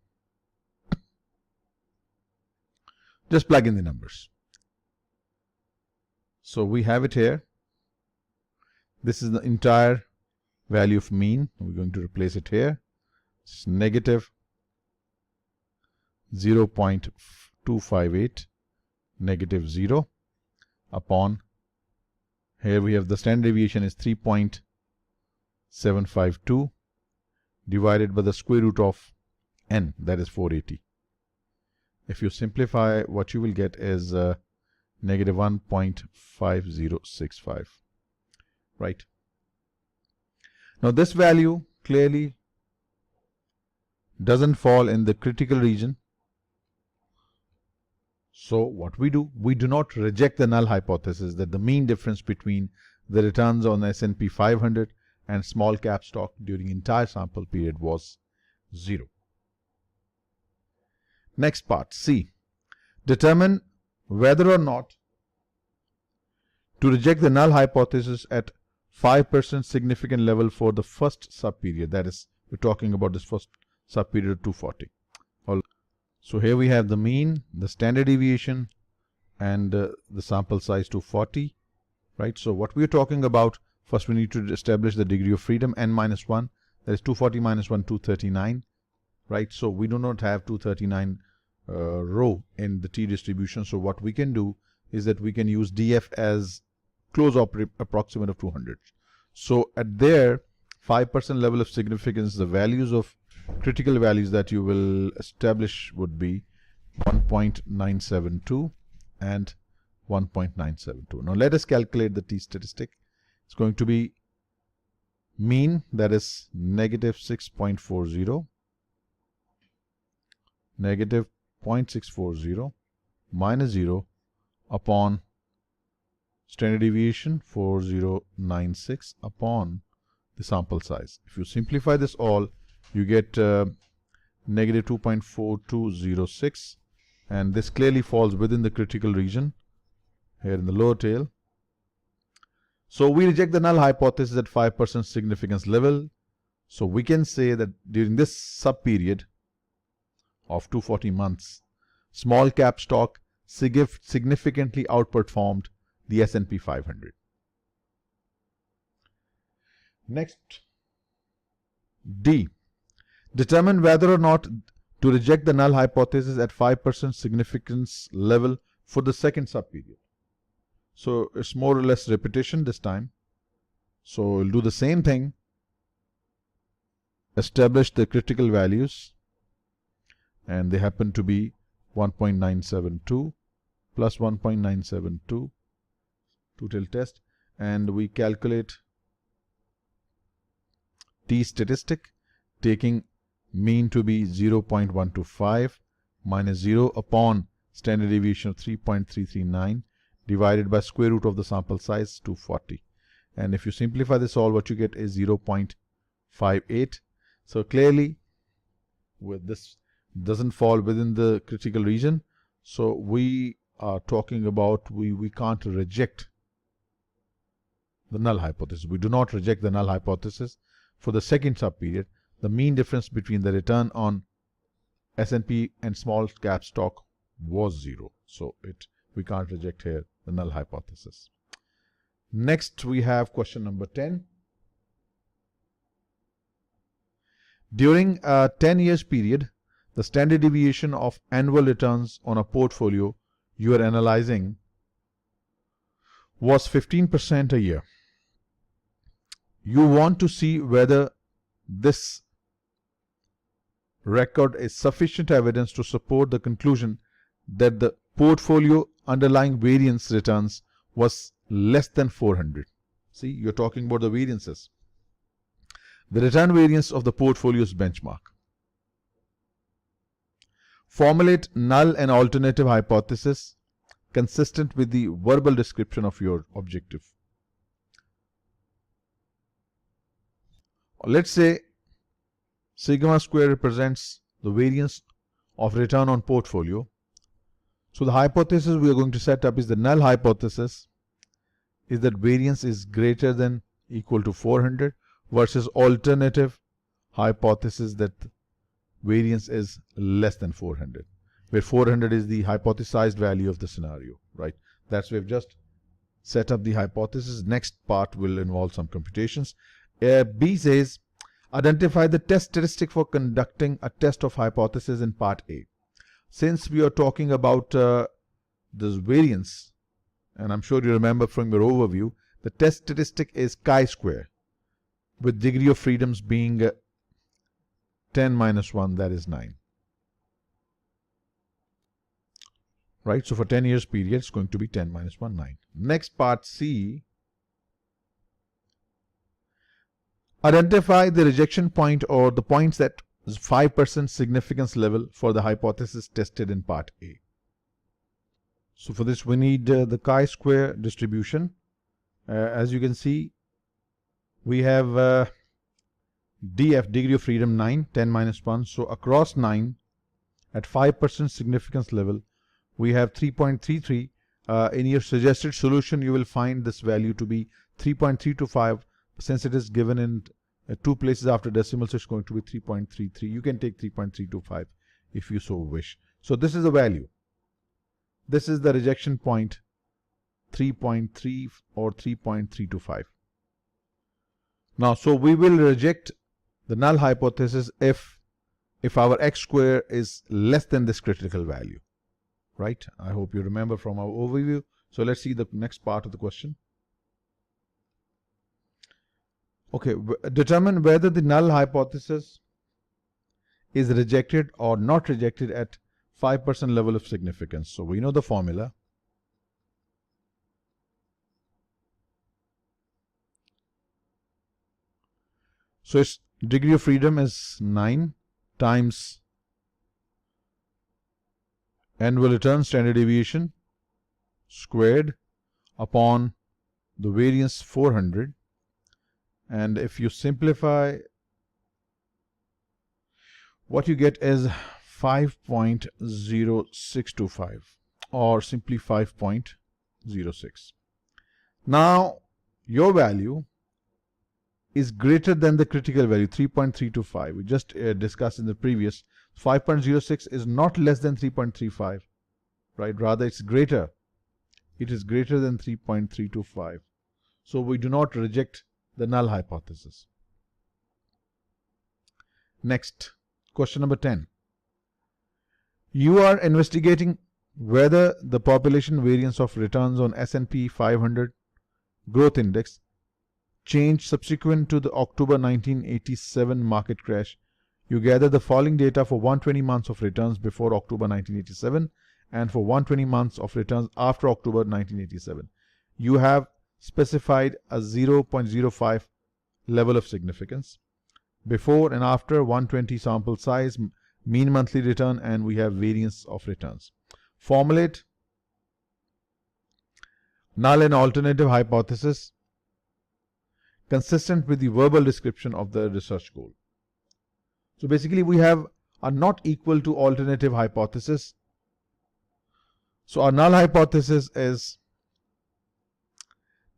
A: Just plug in the numbers. So we have it here. This is the entire value of mean. We're going to replace it here. It's negative 0.258, negative 0 upon, here we have the standard deviation is 3.752 divided by the square root of n, that is 480. If you simplify, what you will get is negative 1.5065. Right. Now this value clearly doesn't fall in the critical region. So what we do not reject the null hypothesis that the mean difference between the returns on S&P 500 and small cap stock during entire sample period was 0. Next part, C. Determine whether or not to reject the null hypothesis at 5% significant level for the first sub-period. That is, we're talking about this first sub-period of 240. So here we have the mean, the standard deviation, and the sample size 240, right? So what we are talking about, first we need to establish the degree of freedom, n minus 1, that is 240 minus 1, 239, right? So we do not have 239 row in the t distribution. So what we can do is that we can use df as close approximate of 200. So at their 5% level of significance, the values of critical values that you will establish would be 1.972 and 1.972. Now let us calculate the t statistic. It's going to be mean, that is negative 6.40, negative 0.640 minus 0 upon standard deviation 4096 upon the sample size. If you simplify this all, you get negative 2.4206, and this clearly falls within the critical region here in the lower tail. So we reject the null hypothesis at 5% significance level. So we can say that during this sub period of 240 months, small cap stock significantly outperformed the S&P 500. Next, D. Determine whether or not to reject the null hypothesis at 5% significance level for the second subperiod. So it's more or less repetition this time. So we'll do the same thing. Establish the critical values, and they happen to be 1.972 plus 1.972, two-tail test, and we calculate t statistic, taking mean to be 0.125 minus 0 upon standard deviation of 3.339 divided by square root of the sample size 240. And if you simplify this all, what you get is 0.58. So clearly, with this doesn't fall within the critical region. So we are talking about we can't reject the null hypothesis. We do not reject the null hypothesis for the second subperiod. The mean difference between the return on S&P and small cap stock was 0. So we can't reject here the null hypothesis. Next, we have question number 10. During a 10 years period, the standard deviation of annual returns on a portfolio you are analyzing was 15% a year. You want to see whether this record is sufficient evidence to support the conclusion that the portfolio underlying variance returns was less than 400. See, you're talking about the variances. The return variance of the portfolio's benchmark. Formulate null and alternative hypothesis consistent with the verbal description of your objective. Let's say sigma square represents the variance of return on portfolio. So the hypothesis we are going to set up is the null hypothesis is that variance is greater than equal to 400 versus alternative hypothesis that variance is less than 400, where 400 is the hypothesized value of the scenario, right? That's we've just set up the hypothesis. Next part will involve some computations. B says, identify the test statistic for conducting a test of hypothesis in part A. Since we are talking about this variance, and I'm sure you remember from your overview, the test statistic is chi-square, with degree of freedoms being 10 minus 1, that is 9. Right, so for 10 years period, it's going to be 10 minus 1, 9. Next part C, identify the rejection point or the points that is 5% significance level for the hypothesis tested in part A. So for this we need the chi-square distribution. As you can see, we have DF, degree of freedom 9, 10 minus 1. So across 9 at 5% significance level, we have 3.33. In your suggested solution, you will find this value to be 3.325. Since it is given in 2 places after decimals, it's going to be 3.33. You can take 3.325 if you so wish. So this is the value. This is the rejection point, 3.3 or 3.325. Now, so we will reject the null hypothesis if our x square is less than this critical value, right? I hope you remember from our overview. So let's see the next part of the question. Okay, determine whether the null hypothesis is rejected or not rejected at 5% level of significance. So we know the formula. So its degree of freedom is 9 times annual return standard deviation squared upon the variance 400. And if you simplify, what you get is 5.0625 or simply 5.06. Now, your value is greater than the critical value, 3.325. We just discussed in the previous. 5.06 is not less than 3.35, right? Rather, it's greater. It is greater than 3.325. So we do not reject the null hypothesis. Next, question number 10. You are investigating whether the population variance of returns on S&P 500 growth index changed subsequent to the October 1987 market crash. You gather the following data for 120 months of returns before October 1987 and for 120 months of returns after October 1987. You have specified a 0.05 level of significance. Before and after 120 sample size, mean monthly return, and we have variance of returns. Formulate null and alternative hypothesis consistent with the verbal description of the research goal. So basically we have a not equal to alternative hypothesis. So our null hypothesis is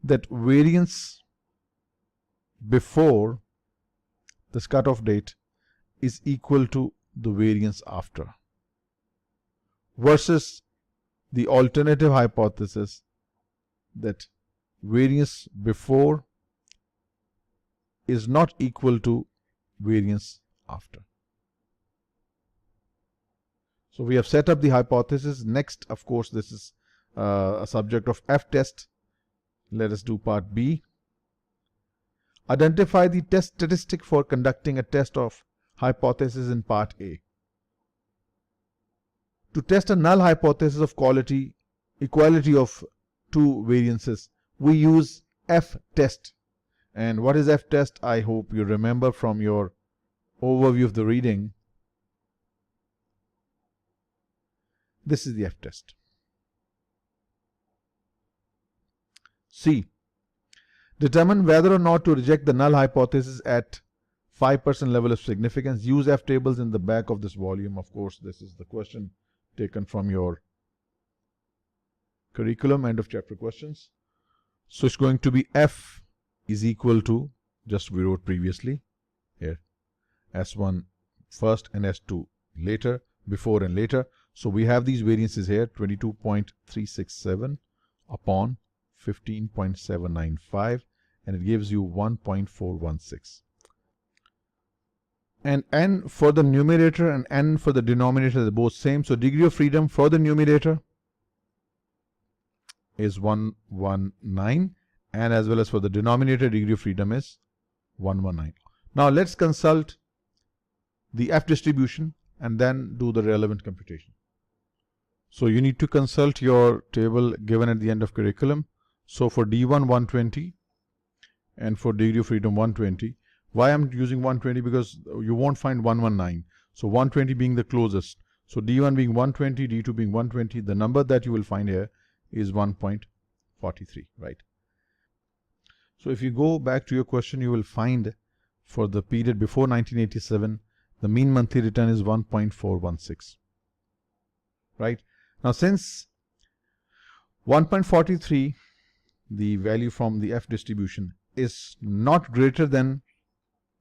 A: that variance before this cutoff date is equal to the variance after, versus the alternative hypothesis that variance before is not equal to variance after. So we have set up the hypothesis. Next, of course, this is a subject of F test. Let us do part B. Identify the test statistic for conducting a test of hypothesis in part A. To test a null hypothesis of equality of two variances, we use F test. And what is F test? I hope you remember from your overview of the reading. This is the F test. C. Determine whether or not to reject the null hypothesis at 5% level of significance. Use F tables in the back of this volume. Of course, this is the question taken from your curriculum, end of chapter questions. So it's going to be F is equal to, just we wrote previously here, S1 first and S2 later, before and later. So we have these variances here, 22.367 upon 15.795, and it gives you 1.416. And n for the numerator and n for the denominator are both same. So degree of freedom for the numerator is 119, and as well as for the denominator, degree of freedom is 119. Now let's consult the F distribution and then do the relevant computation. So you need to consult your table given at the end of curriculum. So for D1 120 and for degree of freedom 120. Why I'm using 120? Because you won't find 119. So 120 being the closest. So D1 being 120, D2 being 120. The number that you will find here is 1.43, right? So if you go back to your question, you will find for the period before 1987, the mean monthly return is 1.416, right? Now since 1.43, the value from the F distribution, is not greater than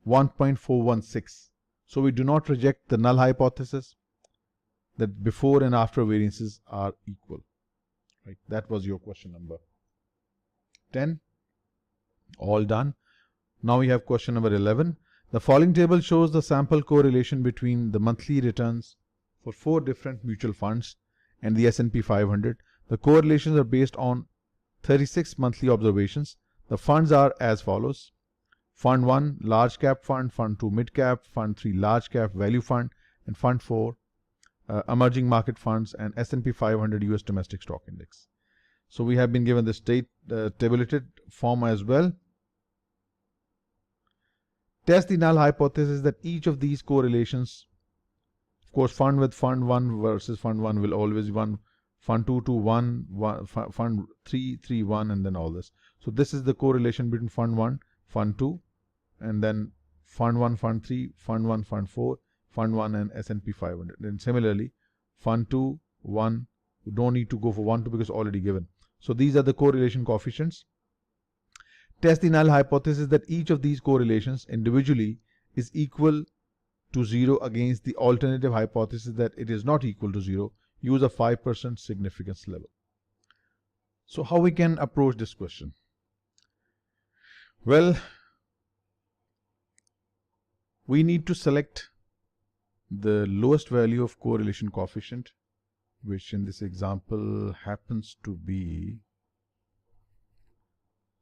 A: 1.416, so we do not reject the null hypothesis. that before and after variances are equal. Right? That was your question number 10. All done. Now we have question number 11. The following table shows the sample correlation between the monthly returns for 4 different mutual funds and the S&P 500. The correlations are based on 36 monthly observations. The funds are as follows. Fund 1 large cap fund, Fund 2 mid cap, Fund 3 large cap value fund, and Fund 4 emerging market funds, and S&P 500 US domestic stock index. So we have been given this tabulated form as well. Test the null hypothesis that each of these correlations, of course, fund with fund 1 versus fund 1 will always be 1, fund 2 to 1, fund 3, 3, 1, and then all this. So this is the correlation between fund 1, fund 2, and then fund 1, fund 3, fund 1, fund 4, fund 1, and S&P 500. And similarly, fund 2, 1, you don't need to go for 1, 2 because already given. So these are the correlation coefficients. Test the null hypothesis that each of these correlations individually is equal to 0 against the alternative hypothesis that it is not equal to 0. Use a 5% significance level. So how we can approach this question? Well, we need to select the lowest value of correlation coefficient, which in this example happens to be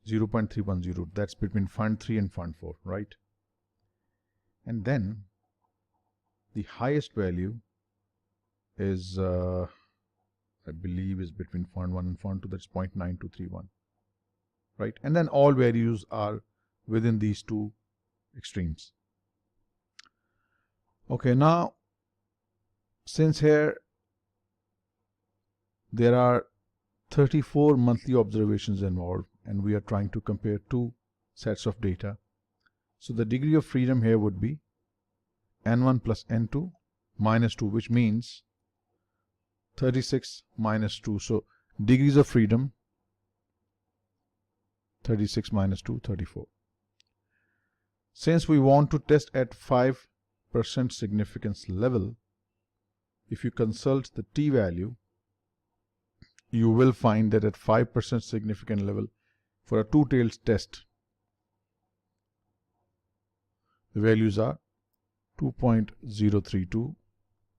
A: 0.310. That's between fund 3 and fund 4, right? And then the highest value is I believe is between fund 1 and fund 2, that's 0.9231, right? And then all values are within these two extremes. Okay, now since here there are 34 monthly observations involved and we are trying to compare two sets of data, so the degree of freedom here would be n1 plus n2 minus 2, which means 36 minus 2. So degrees of freedom 36 minus 2, 34. Since we want to test at 5% significance level, if you consult the t-value, you will find that at 5% significant level for a two-tailed test, the values are 2.032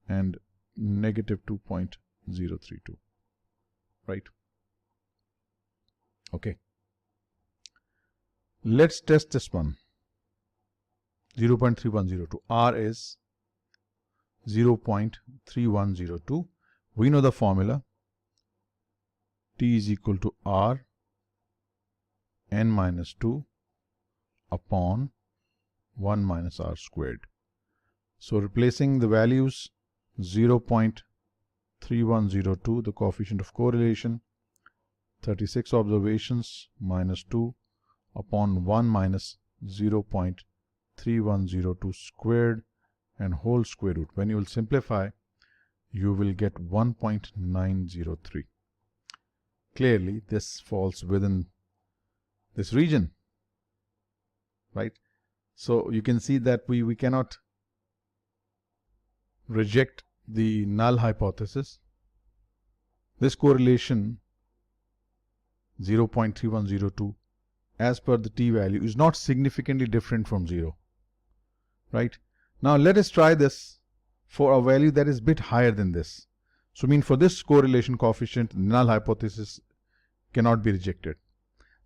A: and negative 2.032, right? Okay. Let's test this one. 0.3102. R is 0.3102. We know the formula. T is equal to R n minus 2 upon 1 minus R squared. So replacing the values, 0.3102, the coefficient of correlation, 36 observations minus 2 upon 1 minus 0.3102 squared and whole square root. When you will simplify, you will get 1.903. Clearly, this falls within this region, right? So you can see that we cannot reject the null hypothesis. This correlation 0.3102 as per the t-value is not significantly different from 0, right? Now let us try this for a value that is a bit higher than this. So for this correlation coefficient, null hypothesis cannot be rejected.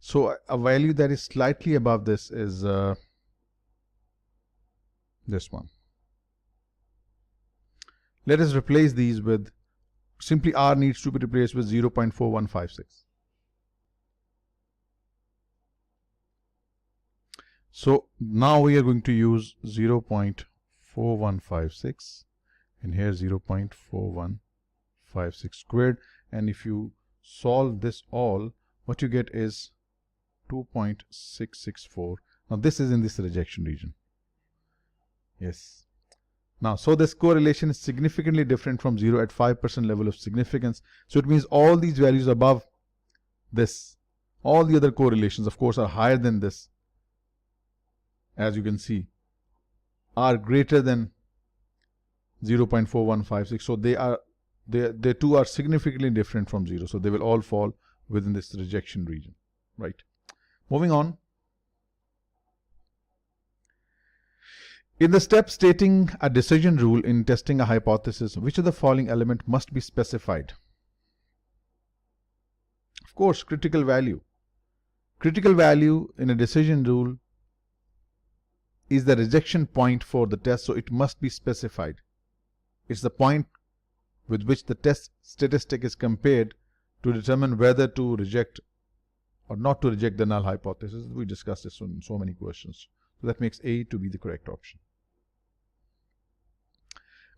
A: So a value that is slightly above this is this one. Let us replace these with, simply R needs to be replaced with 0.4156. So now we are going to use 0.4156 and here 0.4156 squared, and if you solve this all, what you get is 2.664. Now this is in this rejection region. Yes. Now, so this correlation is significantly different from 0 at 5% level of significance. So it means all these values above this, all the other correlations, of course, are higher than this. As you can see, are greater than 0.4156. So they two are significantly different from 0. So they will all fall within this rejection region, right? Moving on. In the step stating a decision rule in testing a hypothesis, which of the following element must be specified? Of course, critical value. Critical value in a decision rule is the rejection point for the test, so it must be specified. It's the point with which the test statistic is compared to determine whether to reject or not to reject the null hypothesis. We discussed this in so many questions. So that makes A to be the correct option.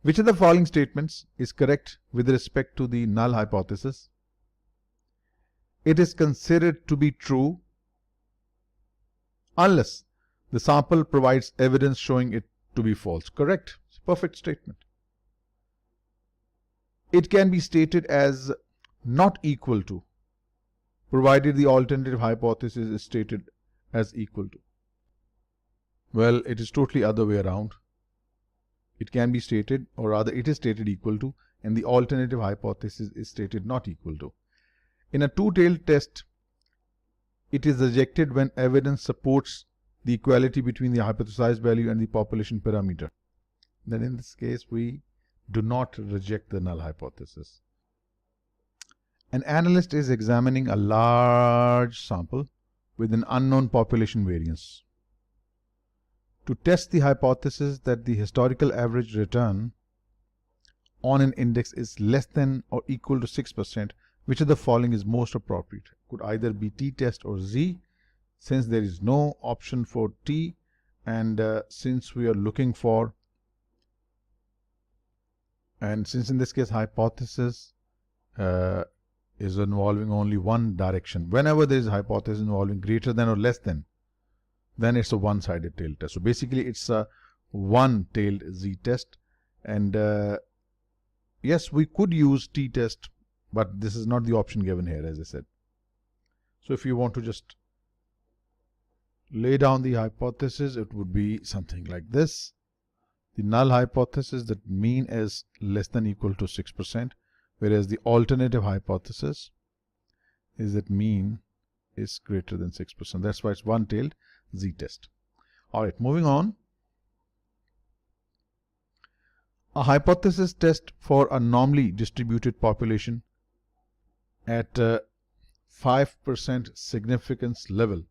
A: Which of the following statements is correct with respect to the null hypothesis? It is considered to be true unless the sample provides evidence showing it to be false. Correct. It's a perfect statement. It can be stated as not equal to, provided the alternative hypothesis is stated as equal to. Well, it is totally other way around. It can be stated, or rather it is stated equal to, and the alternative hypothesis is stated not equal to. In a two-tailed test, it is rejected when evidence supports the equality between the hypothesized value and the population parameter. Then in this case, we do not reject the null hypothesis. An analyst is examining a large sample with an unknown population variance to test the hypothesis that the historical average return on an index is less than or equal to 6%. Which of the following is most appropriate? Could either be t-test or z. Since there is no option for t, and since we are looking for, and since in this case hypothesis is involving only one direction, whenever there is a hypothesis involving greater than or less than, then it's a one-sided tail test. So basically it's a one-tailed z-test, and yes, we could use t-test, but this is not the option given here, as I said. So if you want to just lay down the hypothesis, it would be something like this. The null hypothesis, that mean is less than equal to 6%, whereas the alternative hypothesis is that mean is greater than 6%. That's why it's one-tailed z-test. Alright, moving on. A hypothesis test for a normally distributed population at 5% significance level.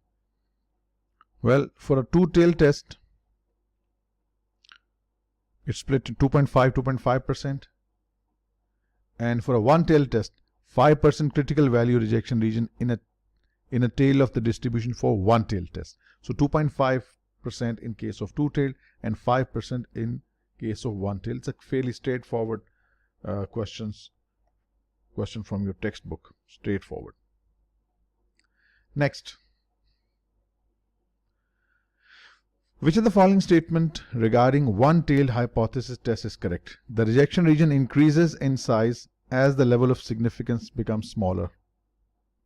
A: Well, for a two-tailed test, it's split to 2.5%, and for a one-tailed test, 5% critical value rejection region in a tail of the distribution for one-tailed test. So 2.5% in case of two-tailed and 5% in case of one-tailed. It's a fairly straightforward question from your textbook. Straightforward. Next. Which of the following statement regarding one-tailed hypothesis test is correct? The rejection region increases in size as the level of significance becomes smaller.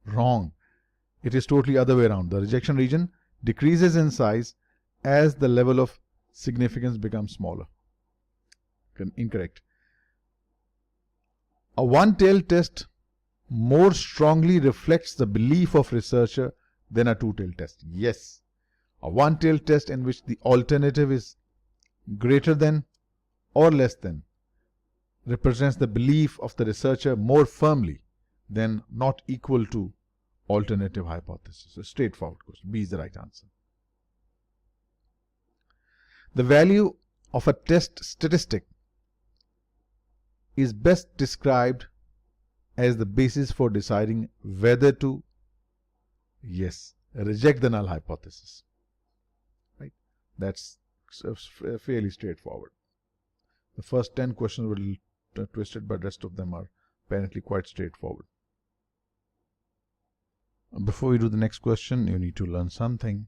A: Wrong. It is totally other way around. The rejection region decreases in size as the level of significance becomes smaller. Incorrect. A one-tailed test more strongly reflects the belief of researcher than a two-tailed test. Yes. A one-tailed test in which the alternative is greater than or less than represents the belief of the researcher more firmly than not equal to alternative hypothesis. A straightforward question. B is the right answer. The value of a test statistic is best described as the basis for deciding whether to, yes, reject the null hypothesis. Right? That's fairly straightforward. The first 10 questions were twisted, but the rest of them are apparently quite straightforward. Before we do the next question, you need to learn something.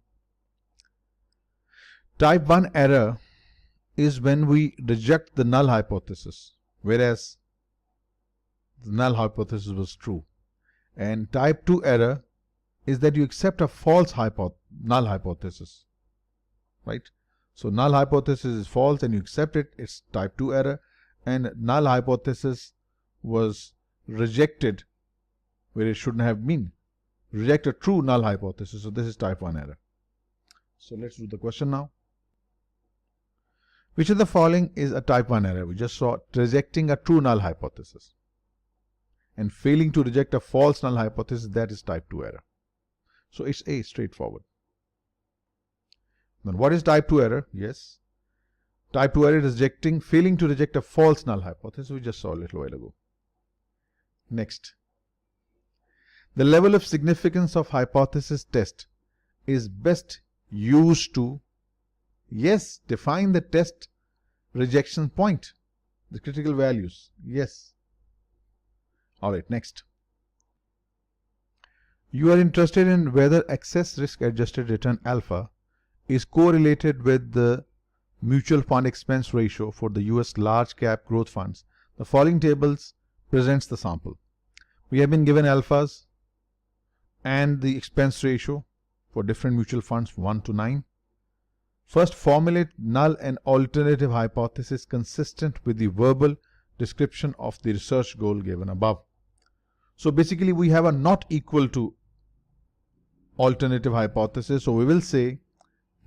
A: Type 1 error is when we reject the null hypothesis, whereas the null hypothesis was true. And type 2 error is that you accept a false null hypothesis. Right? So null hypothesis is false and you accept it, it's type 2 error. and null hypothesis was rejected where it shouldn't have been. Reject a true null hypothesis. So this is type 1 error. So let's do the question now. Which of the following is a type 1 error? We just saw rejecting a true null hypothesis and failing to reject a false null hypothesis, that is type 2 error. So it's A, straightforward. Then what is type 2 error? Yes. Type 2 error is failing to reject a false null hypothesis. We just saw a little while ago. Next. The level of significance of hypothesis test is best used to, yes, define the test rejection point, the critical values. Yes. Alright, next. You are interested in whether excess risk adjusted return alpha is correlated with the mutual fund expense ratio for the US large cap growth funds. The following tables presents the sample. We have been given alphas and the expense ratio for different mutual funds 1 to 9. First, formulate null and alternative hypothesis consistent with the verbal description of the research goal given above. So basically we have a not equal to alternative hypothesis. So we will say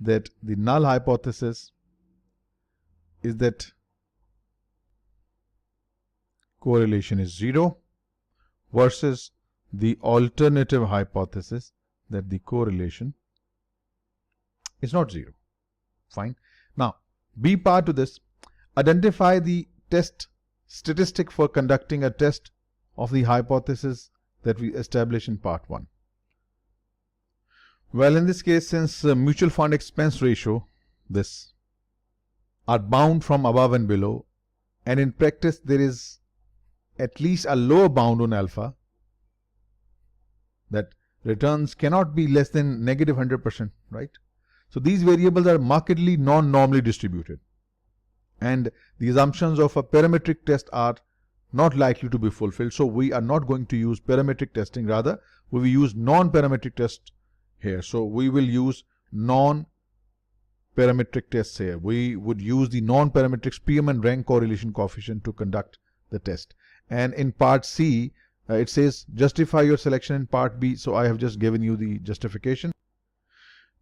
A: that the null hypothesis is that correlation is 0 versus the alternative hypothesis that the correlation is not 0. Fine. Now, B part to this, identify the test statistic for conducting a test of the hypothesis that we established in part 1. Well, in this case, since mutual fund expense ratio, this, are bound from above and below, and in practice there is at least a lower bound on alpha, that returns cannot be less than negative 100%, right? So these variables are markedly non-normally distributed, and the assumptions of a parametric test are not likely to be fulfilled. So we are not going to use parametric testing, rather we will use non-parametric test here. So we will use non-parametric tests here. We would use the non-parametric Spearman rank correlation coefficient to conduct the test. And in part C, it says justify your selection. In part B, so I have just given you the justification.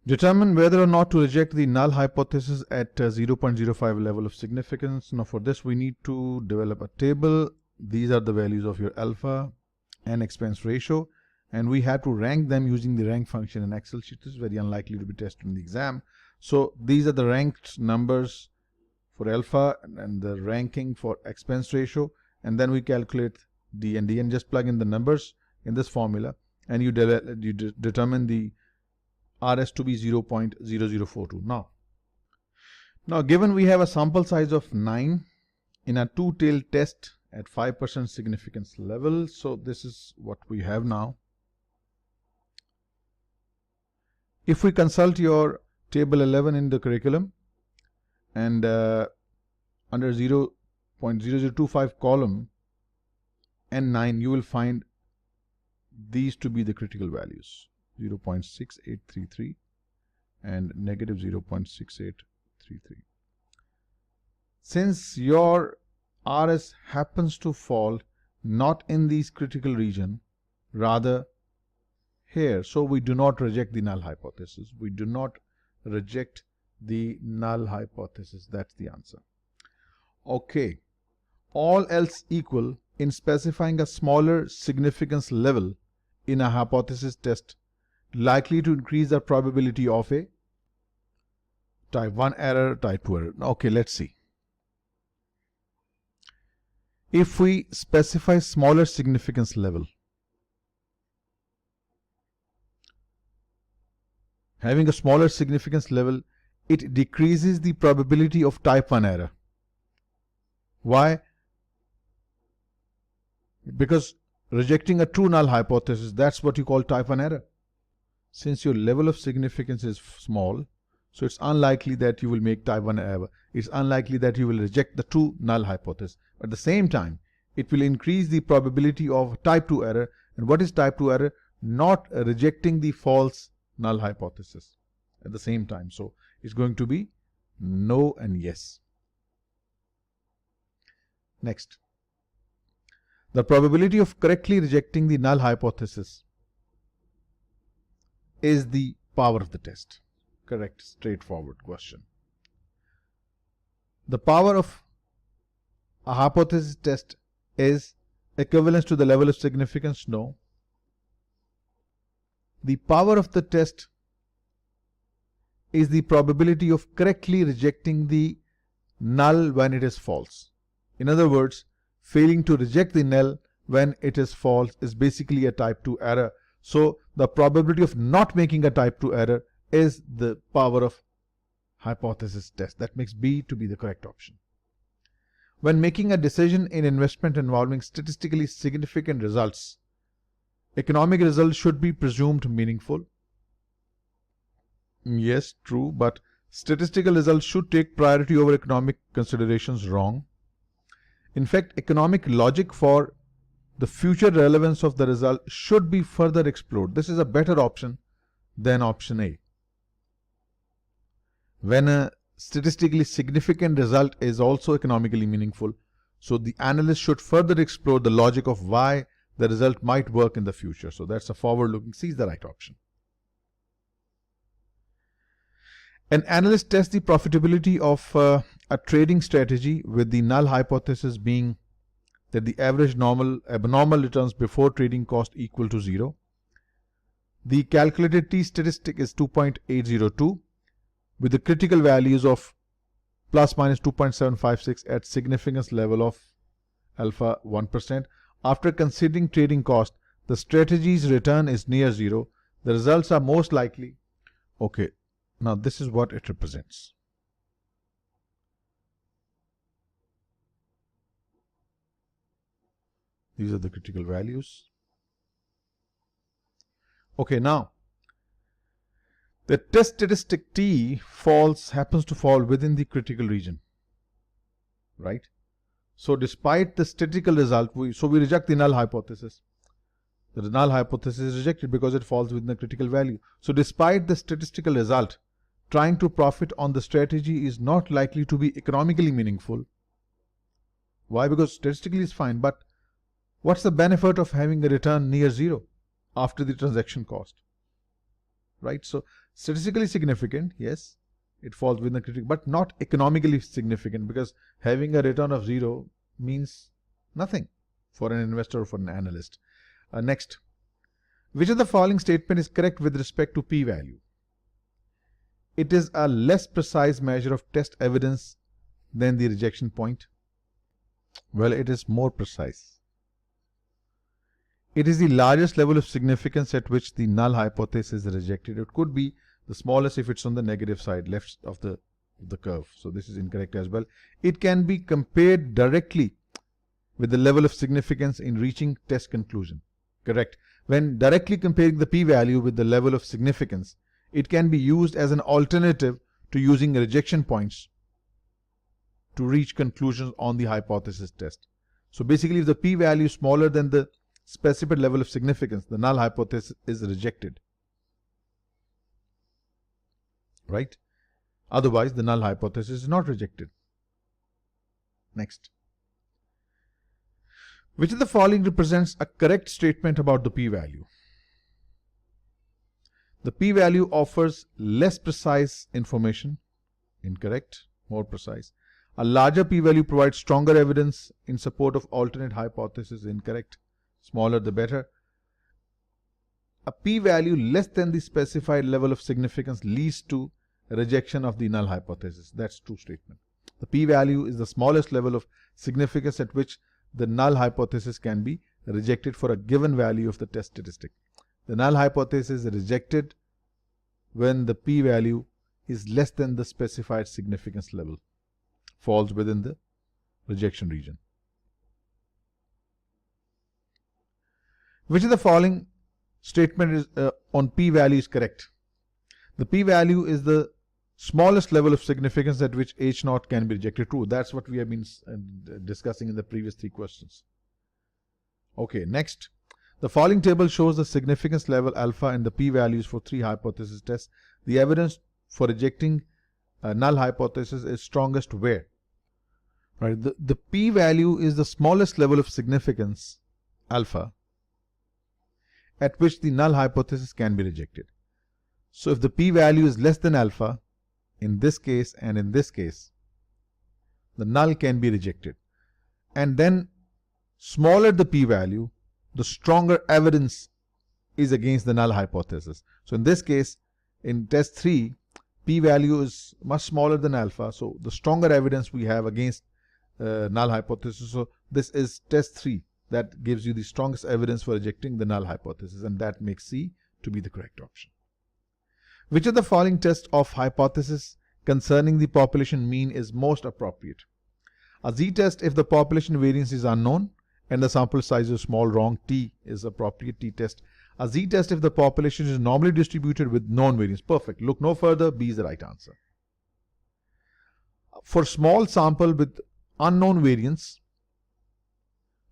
A: Determine whether or not to reject the null hypothesis at 0.05 level of significance. Now for this we need to develop a table. These are the values of your alpha and expense ratio, and we have to rank them using the rank function in Excel sheet. This is very unlikely to be tested in the exam. So these are the ranked numbers for alpha and the ranking for expense ratio, and then we calculate D and D and just plug in the numbers in this formula, and you determine the RS to be 0.0042. Now given we have a sample size of 9 in a two-tailed test at 5% significance level, so this is what we have now. If we consult your table 11 in the curriculum, and under 0.0025 column and 9, you will find these to be the critical values, 0.6833 and negative 0.6833. Since your RS happens to fall not in these critical region, rather here, so we do not reject the null hypothesis. We do not reject the null hypothesis. That's the answer. Okay. All else equal, in specifying a smaller significance level in a hypothesis test likely to increase the probability of a type 1 error, type 2 error. Okay, let's see. If we specify smaller significance level, having a smaller significance level, it decreases the probability of type 1 error. Why? Because rejecting a true null hypothesis, that's what you call type 1 error. Since your level of significance is small, so it's unlikely that you will make type 1 error. It's unlikely that you will reject the true null hypothesis. At the same time, it will increase the probability of type 2 error. And what is type 2 error? Not rejecting the false null hypothesis at the same time. So it's going to be no and yes. Next, the probability of correctly rejecting the null hypothesis is the power of the test. Correct, straightforward question. The power of a hypothesis test is equivalent to the level of significance? No. The power of the test is the probability of correctly rejecting the null when it is false. In other words, failing to reject the null when it is false is basically a type 2 error. So the probability of not making a type 2 error is the power of hypothesis test. That makes B to be the correct option. When making a decision in investment involving statistically significant results, economic results should be presumed meaningful. Yes, true, but statistical results should take priority over economic considerations. Wrong. In fact, economic logic for the future relevance of the result should be further explored. This is a better option than option A. When a statistically significant result is also economically meaningful, so the analyst should further explore the logic of why the result might work in the future. So that's a forward-looking. C is the right option. An analyst tests the profitability of a trading strategy with the null hypothesis being that the average abnormal returns before trading cost equal to 0. The calculated T statistic is 2.802 with the critical values of plus minus 2.756 at significance level of alpha 1%. After considering trading cost, the strategy's return is near 0. The results are most likely. Okay, now this is what it represents. These are the critical values. Okay, now the test statistic T happens to fall within the critical region, right? So despite the statistical result, we reject the null hypothesis. The null hypothesis is rejected because it falls within the critical value. So despite the statistical result, trying to profit on the strategy is not likely to be economically meaningful. Why? Because statistically is fine, but what's the benefit of having a return near 0 after the transaction cost? Right? So statistically significant, yes, it falls within the critical, but not economically significant, because having a return of 0 means nothing for an investor or for an analyst. Next, which of the following statement is correct with respect to p-value? It is a less precise measure of test evidence than the rejection point. Well, it is more precise. It is the largest level of significance at which the null hypothesis is rejected. It could be the smallest if it's on the negative side, left of the curve. So this is incorrect as well. It can be compared directly with the level of significance in reaching test conclusion. Correct. When directly comparing the p-value with the level of significance, it can be used as an alternative to using rejection points to reach conclusions on the hypothesis test. So basically, if the p-value is smaller than the specified level of significance, the null hypothesis is rejected. Right? Otherwise, the null hypothesis is not rejected. Next. Which of the following represents a correct statement about the p-value? The p-value offers less precise information. Incorrect. More precise. A larger p-value provides stronger evidence in support of alternate hypothesis. Incorrect. Smaller the better. A p-value less than the specified level of significance leads to rejection of the null hypothesis. That's true statement. The p-value is the smallest level of significance at which the null hypothesis can be rejected for a given value of the test statistic. The null hypothesis is rejected when the p-value is less than the specified significance level, falls within the rejection region. Which of the following statement is on p-value is correct? The p-value is the smallest level of significance at which H0 can be rejected. True. That's what we have been discussing in the previous 3 questions. Okay, next. The following table shows the significance level alpha and the p-values for 3 hypothesis tests. The evidence for rejecting a null hypothesis is strongest where? right? The p-value is the smallest level of significance, alpha, at which the null hypothesis can be rejected. So if the p-value is less than alpha, in this case and in this case, the null can be rejected. And then smaller the p-value, the stronger evidence is against the null hypothesis. So in this case, in test 3, p-value is much smaller than alpha, so the stronger evidence we have against null hypothesis. So this is test 3 that gives you the strongest evidence for rejecting the null hypothesis, and that makes C to be the correct option. Which of the following tests of hypothesis concerning the population mean is most appropriate? A z-test if the population variance is unknown and the sample size is small, wrong. T is appropriate, t-test. A z-test if the population is normally distributed with known variance. Perfect. Look no further. B is the right answer. For small sample with unknown variance,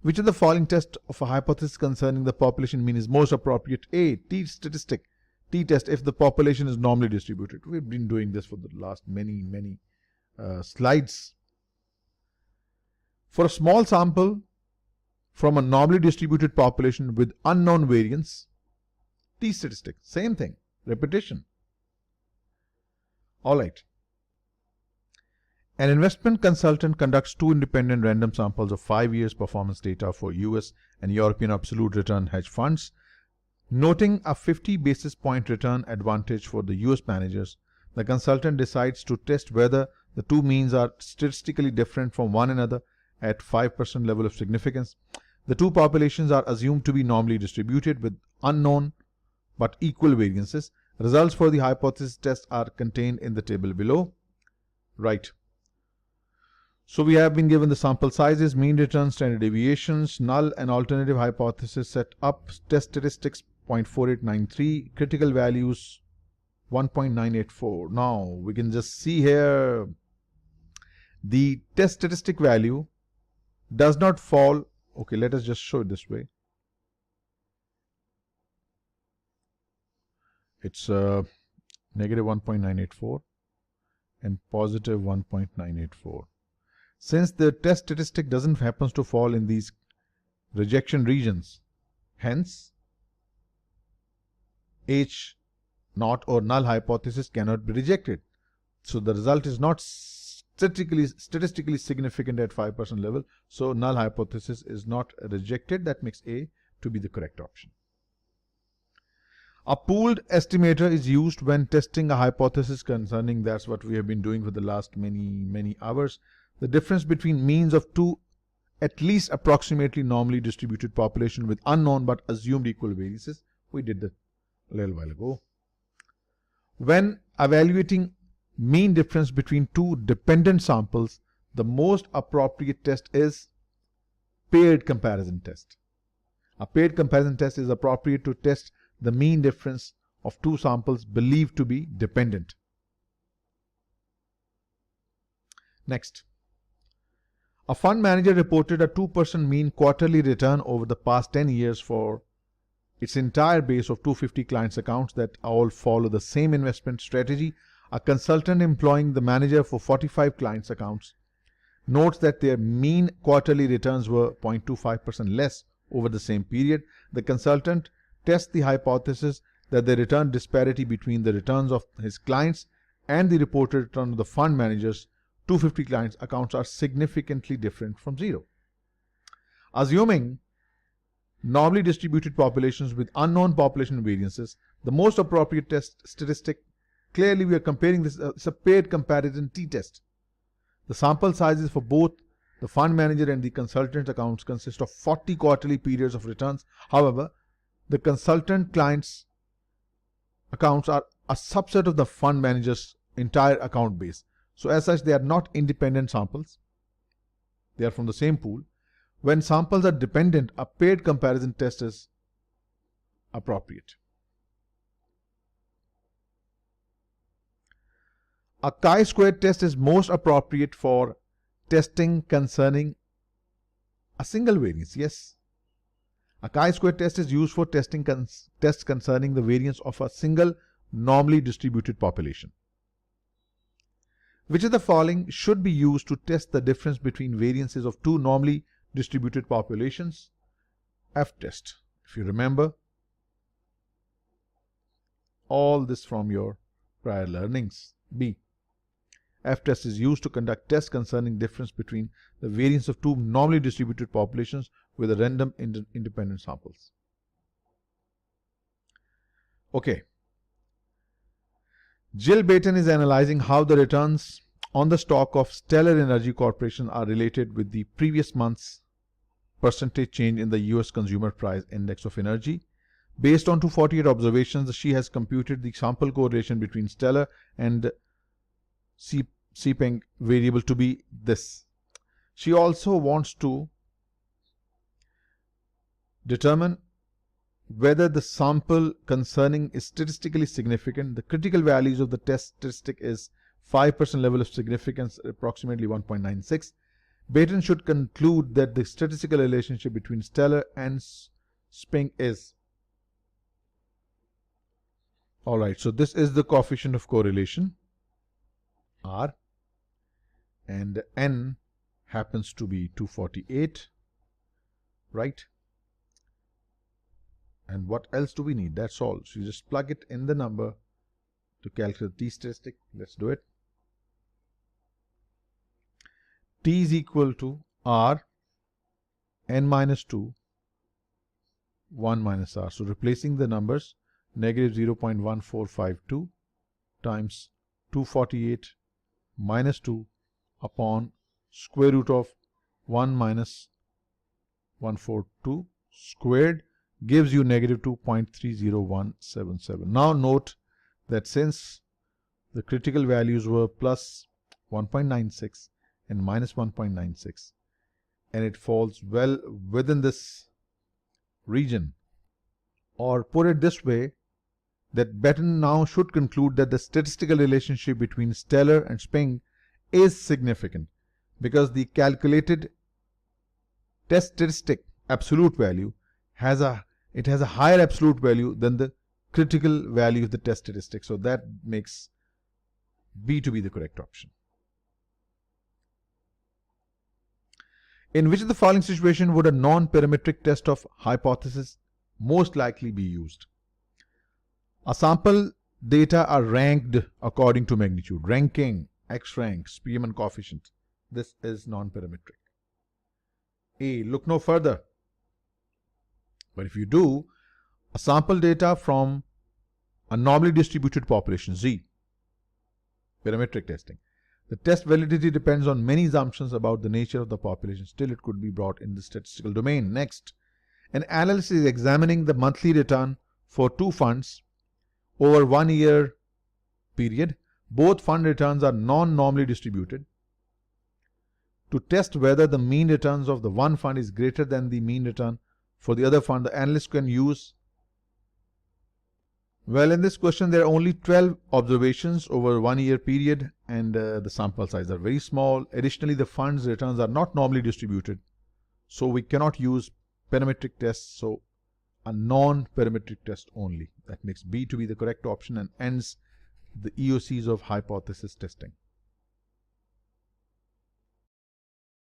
A: which of the following test of a hypothesis concerning the population mean is most appropriate? A. T-statistic. T-test if the population is normally distributed. We've been doing this for the last many slides. For a small sample from a normally distributed population with unknown variance, T-statistic. Same thing. Repetition. Alright. An investment consultant conducts 2 independent random samples of 5 years performance data for US and European absolute return hedge funds. Noting a 50 basis point return advantage for the US managers, the consultant decides to test whether the two means are statistically different from one another at 5% level of significance. The two populations are assumed to be normally distributed with unknown but equal variances. Results for the hypothesis test are contained in the table below. Right. So we have been given the sample sizes, mean return, standard deviations, null and alternative hypothesis set up, test statistics 0.4893, critical values 1.984. Now we can just see here the test statistic value does not fall. Okay, let us just show it this way. It's negative 1.984 and positive 1.984. Since the test statistic doesn't happen to fall in these rejection regions, hence H naught or null hypothesis cannot be rejected. So the result is not statistically significant at 5% level. So null hypothesis is not rejected. That makes A to be the correct option. A pooled estimator is used when testing a hypothesis concerning, that's what we have been doing for the last many hours, the difference between means of two at least approximately normally distributed population with unknown but assumed equal variances. We did that a little while ago. When evaluating mean difference between two dependent samples, the most appropriate test is paired comparison test. A paired comparison test is appropriate to test the mean difference of two samples believed to be dependent. Next. A fund manager reported a 2% mean quarterly return over the past 10 years for its entire base of 250 clients' accounts that all follow the same investment strategy. A consultant employing the manager for 45 clients' accounts notes that their mean quarterly returns were 0.25% less over the same period. The consultant tests the hypothesis that the return disparity between the returns of his clients and the reported return of the fund manager's 250 clients' accounts are significantly different from zero. Assuming normally distributed populations with unknown population variances, the most appropriate test statistic, clearly we are comparing this, it's a paired comparison t-test. The sample sizes for both the fund manager and the consultant accounts consist of 40 quarterly periods of returns. However, the consultant clients' accounts are a subset of the fund manager's entire account base. So as such, they are not independent samples. They are from the same pool. When samples are dependent, a paired comparison test is appropriate. A chi-square test is most appropriate for testing concerning a single variance. Yes. A chi-square test is used for testing tests concerning the variance of a single normally distributed population. Which of the following should be used to test the difference between variances of two normally distributed populations? F-test. If you remember all this from your prior learnings. B. F-test is used to conduct tests concerning difference between the variance of two normally distributed populations with a random independent samples. Okay. Jill Baton is analyzing how the returns on the stock of Stellar Energy Corporation are related with the previous month's percentage change in the US Consumer Price Index of Energy. Based on 248 observations, she has computed the sample correlation between Stellar and CPENG variable to be this. She also wants to determine whether the sample concerning is statistically significant. The critical values of the test statistic is 5% level of significance, approximately 1.96. Baton should conclude that the statistical relationship between Stellar and CPENG is. Alright, so this is the coefficient of correlation, R, and N happens to be 248, right? And what else do we need? That's all. So you just plug it in the number to calculate the statistic. Let's do it. T is equal to R, N minus 2, 1 minus R. So replacing the numbers, negative 0.1452 times 248 minus 2 upon square root of 1 minus 142 squared gives you negative 2.30177. Now note that since the critical values were plus 1.96 and minus 1.96 and it falls well within this region, or put it this way, that Baton now should conclude that the statistical relationship between Stellar and CPENG is significant because the calculated test statistic absolute value has a higher absolute value than the critical value of the test statistic. So that makes B to be the correct option. In which of the following situation would a non-parametric test of hypothesis most likely be used? A sample data are ranked according to magnitude. Ranking, X ranks, Spearman coefficient. This is non-parametric. A. Look no further. But if you do a sample data from a normally distributed population, Z, parametric testing. The test validity depends on many assumptions about the nature of the population. Still, it could be brought in the statistical domain. Next, an analyst is examining the monthly return for two funds over 1 year period. Both fund returns are non-normally distributed. To test whether the mean returns of the one fund is greater than the mean return for the other fund, the analyst can use. Well, in this question, there are only 12 observations over 1 year period and the sample size are very small. Additionally, the fund's returns are not normally distributed. So we cannot use parametric tests. So a non-parametric test only. That makes B to be the correct option and ends the EOCs of hypothesis testing.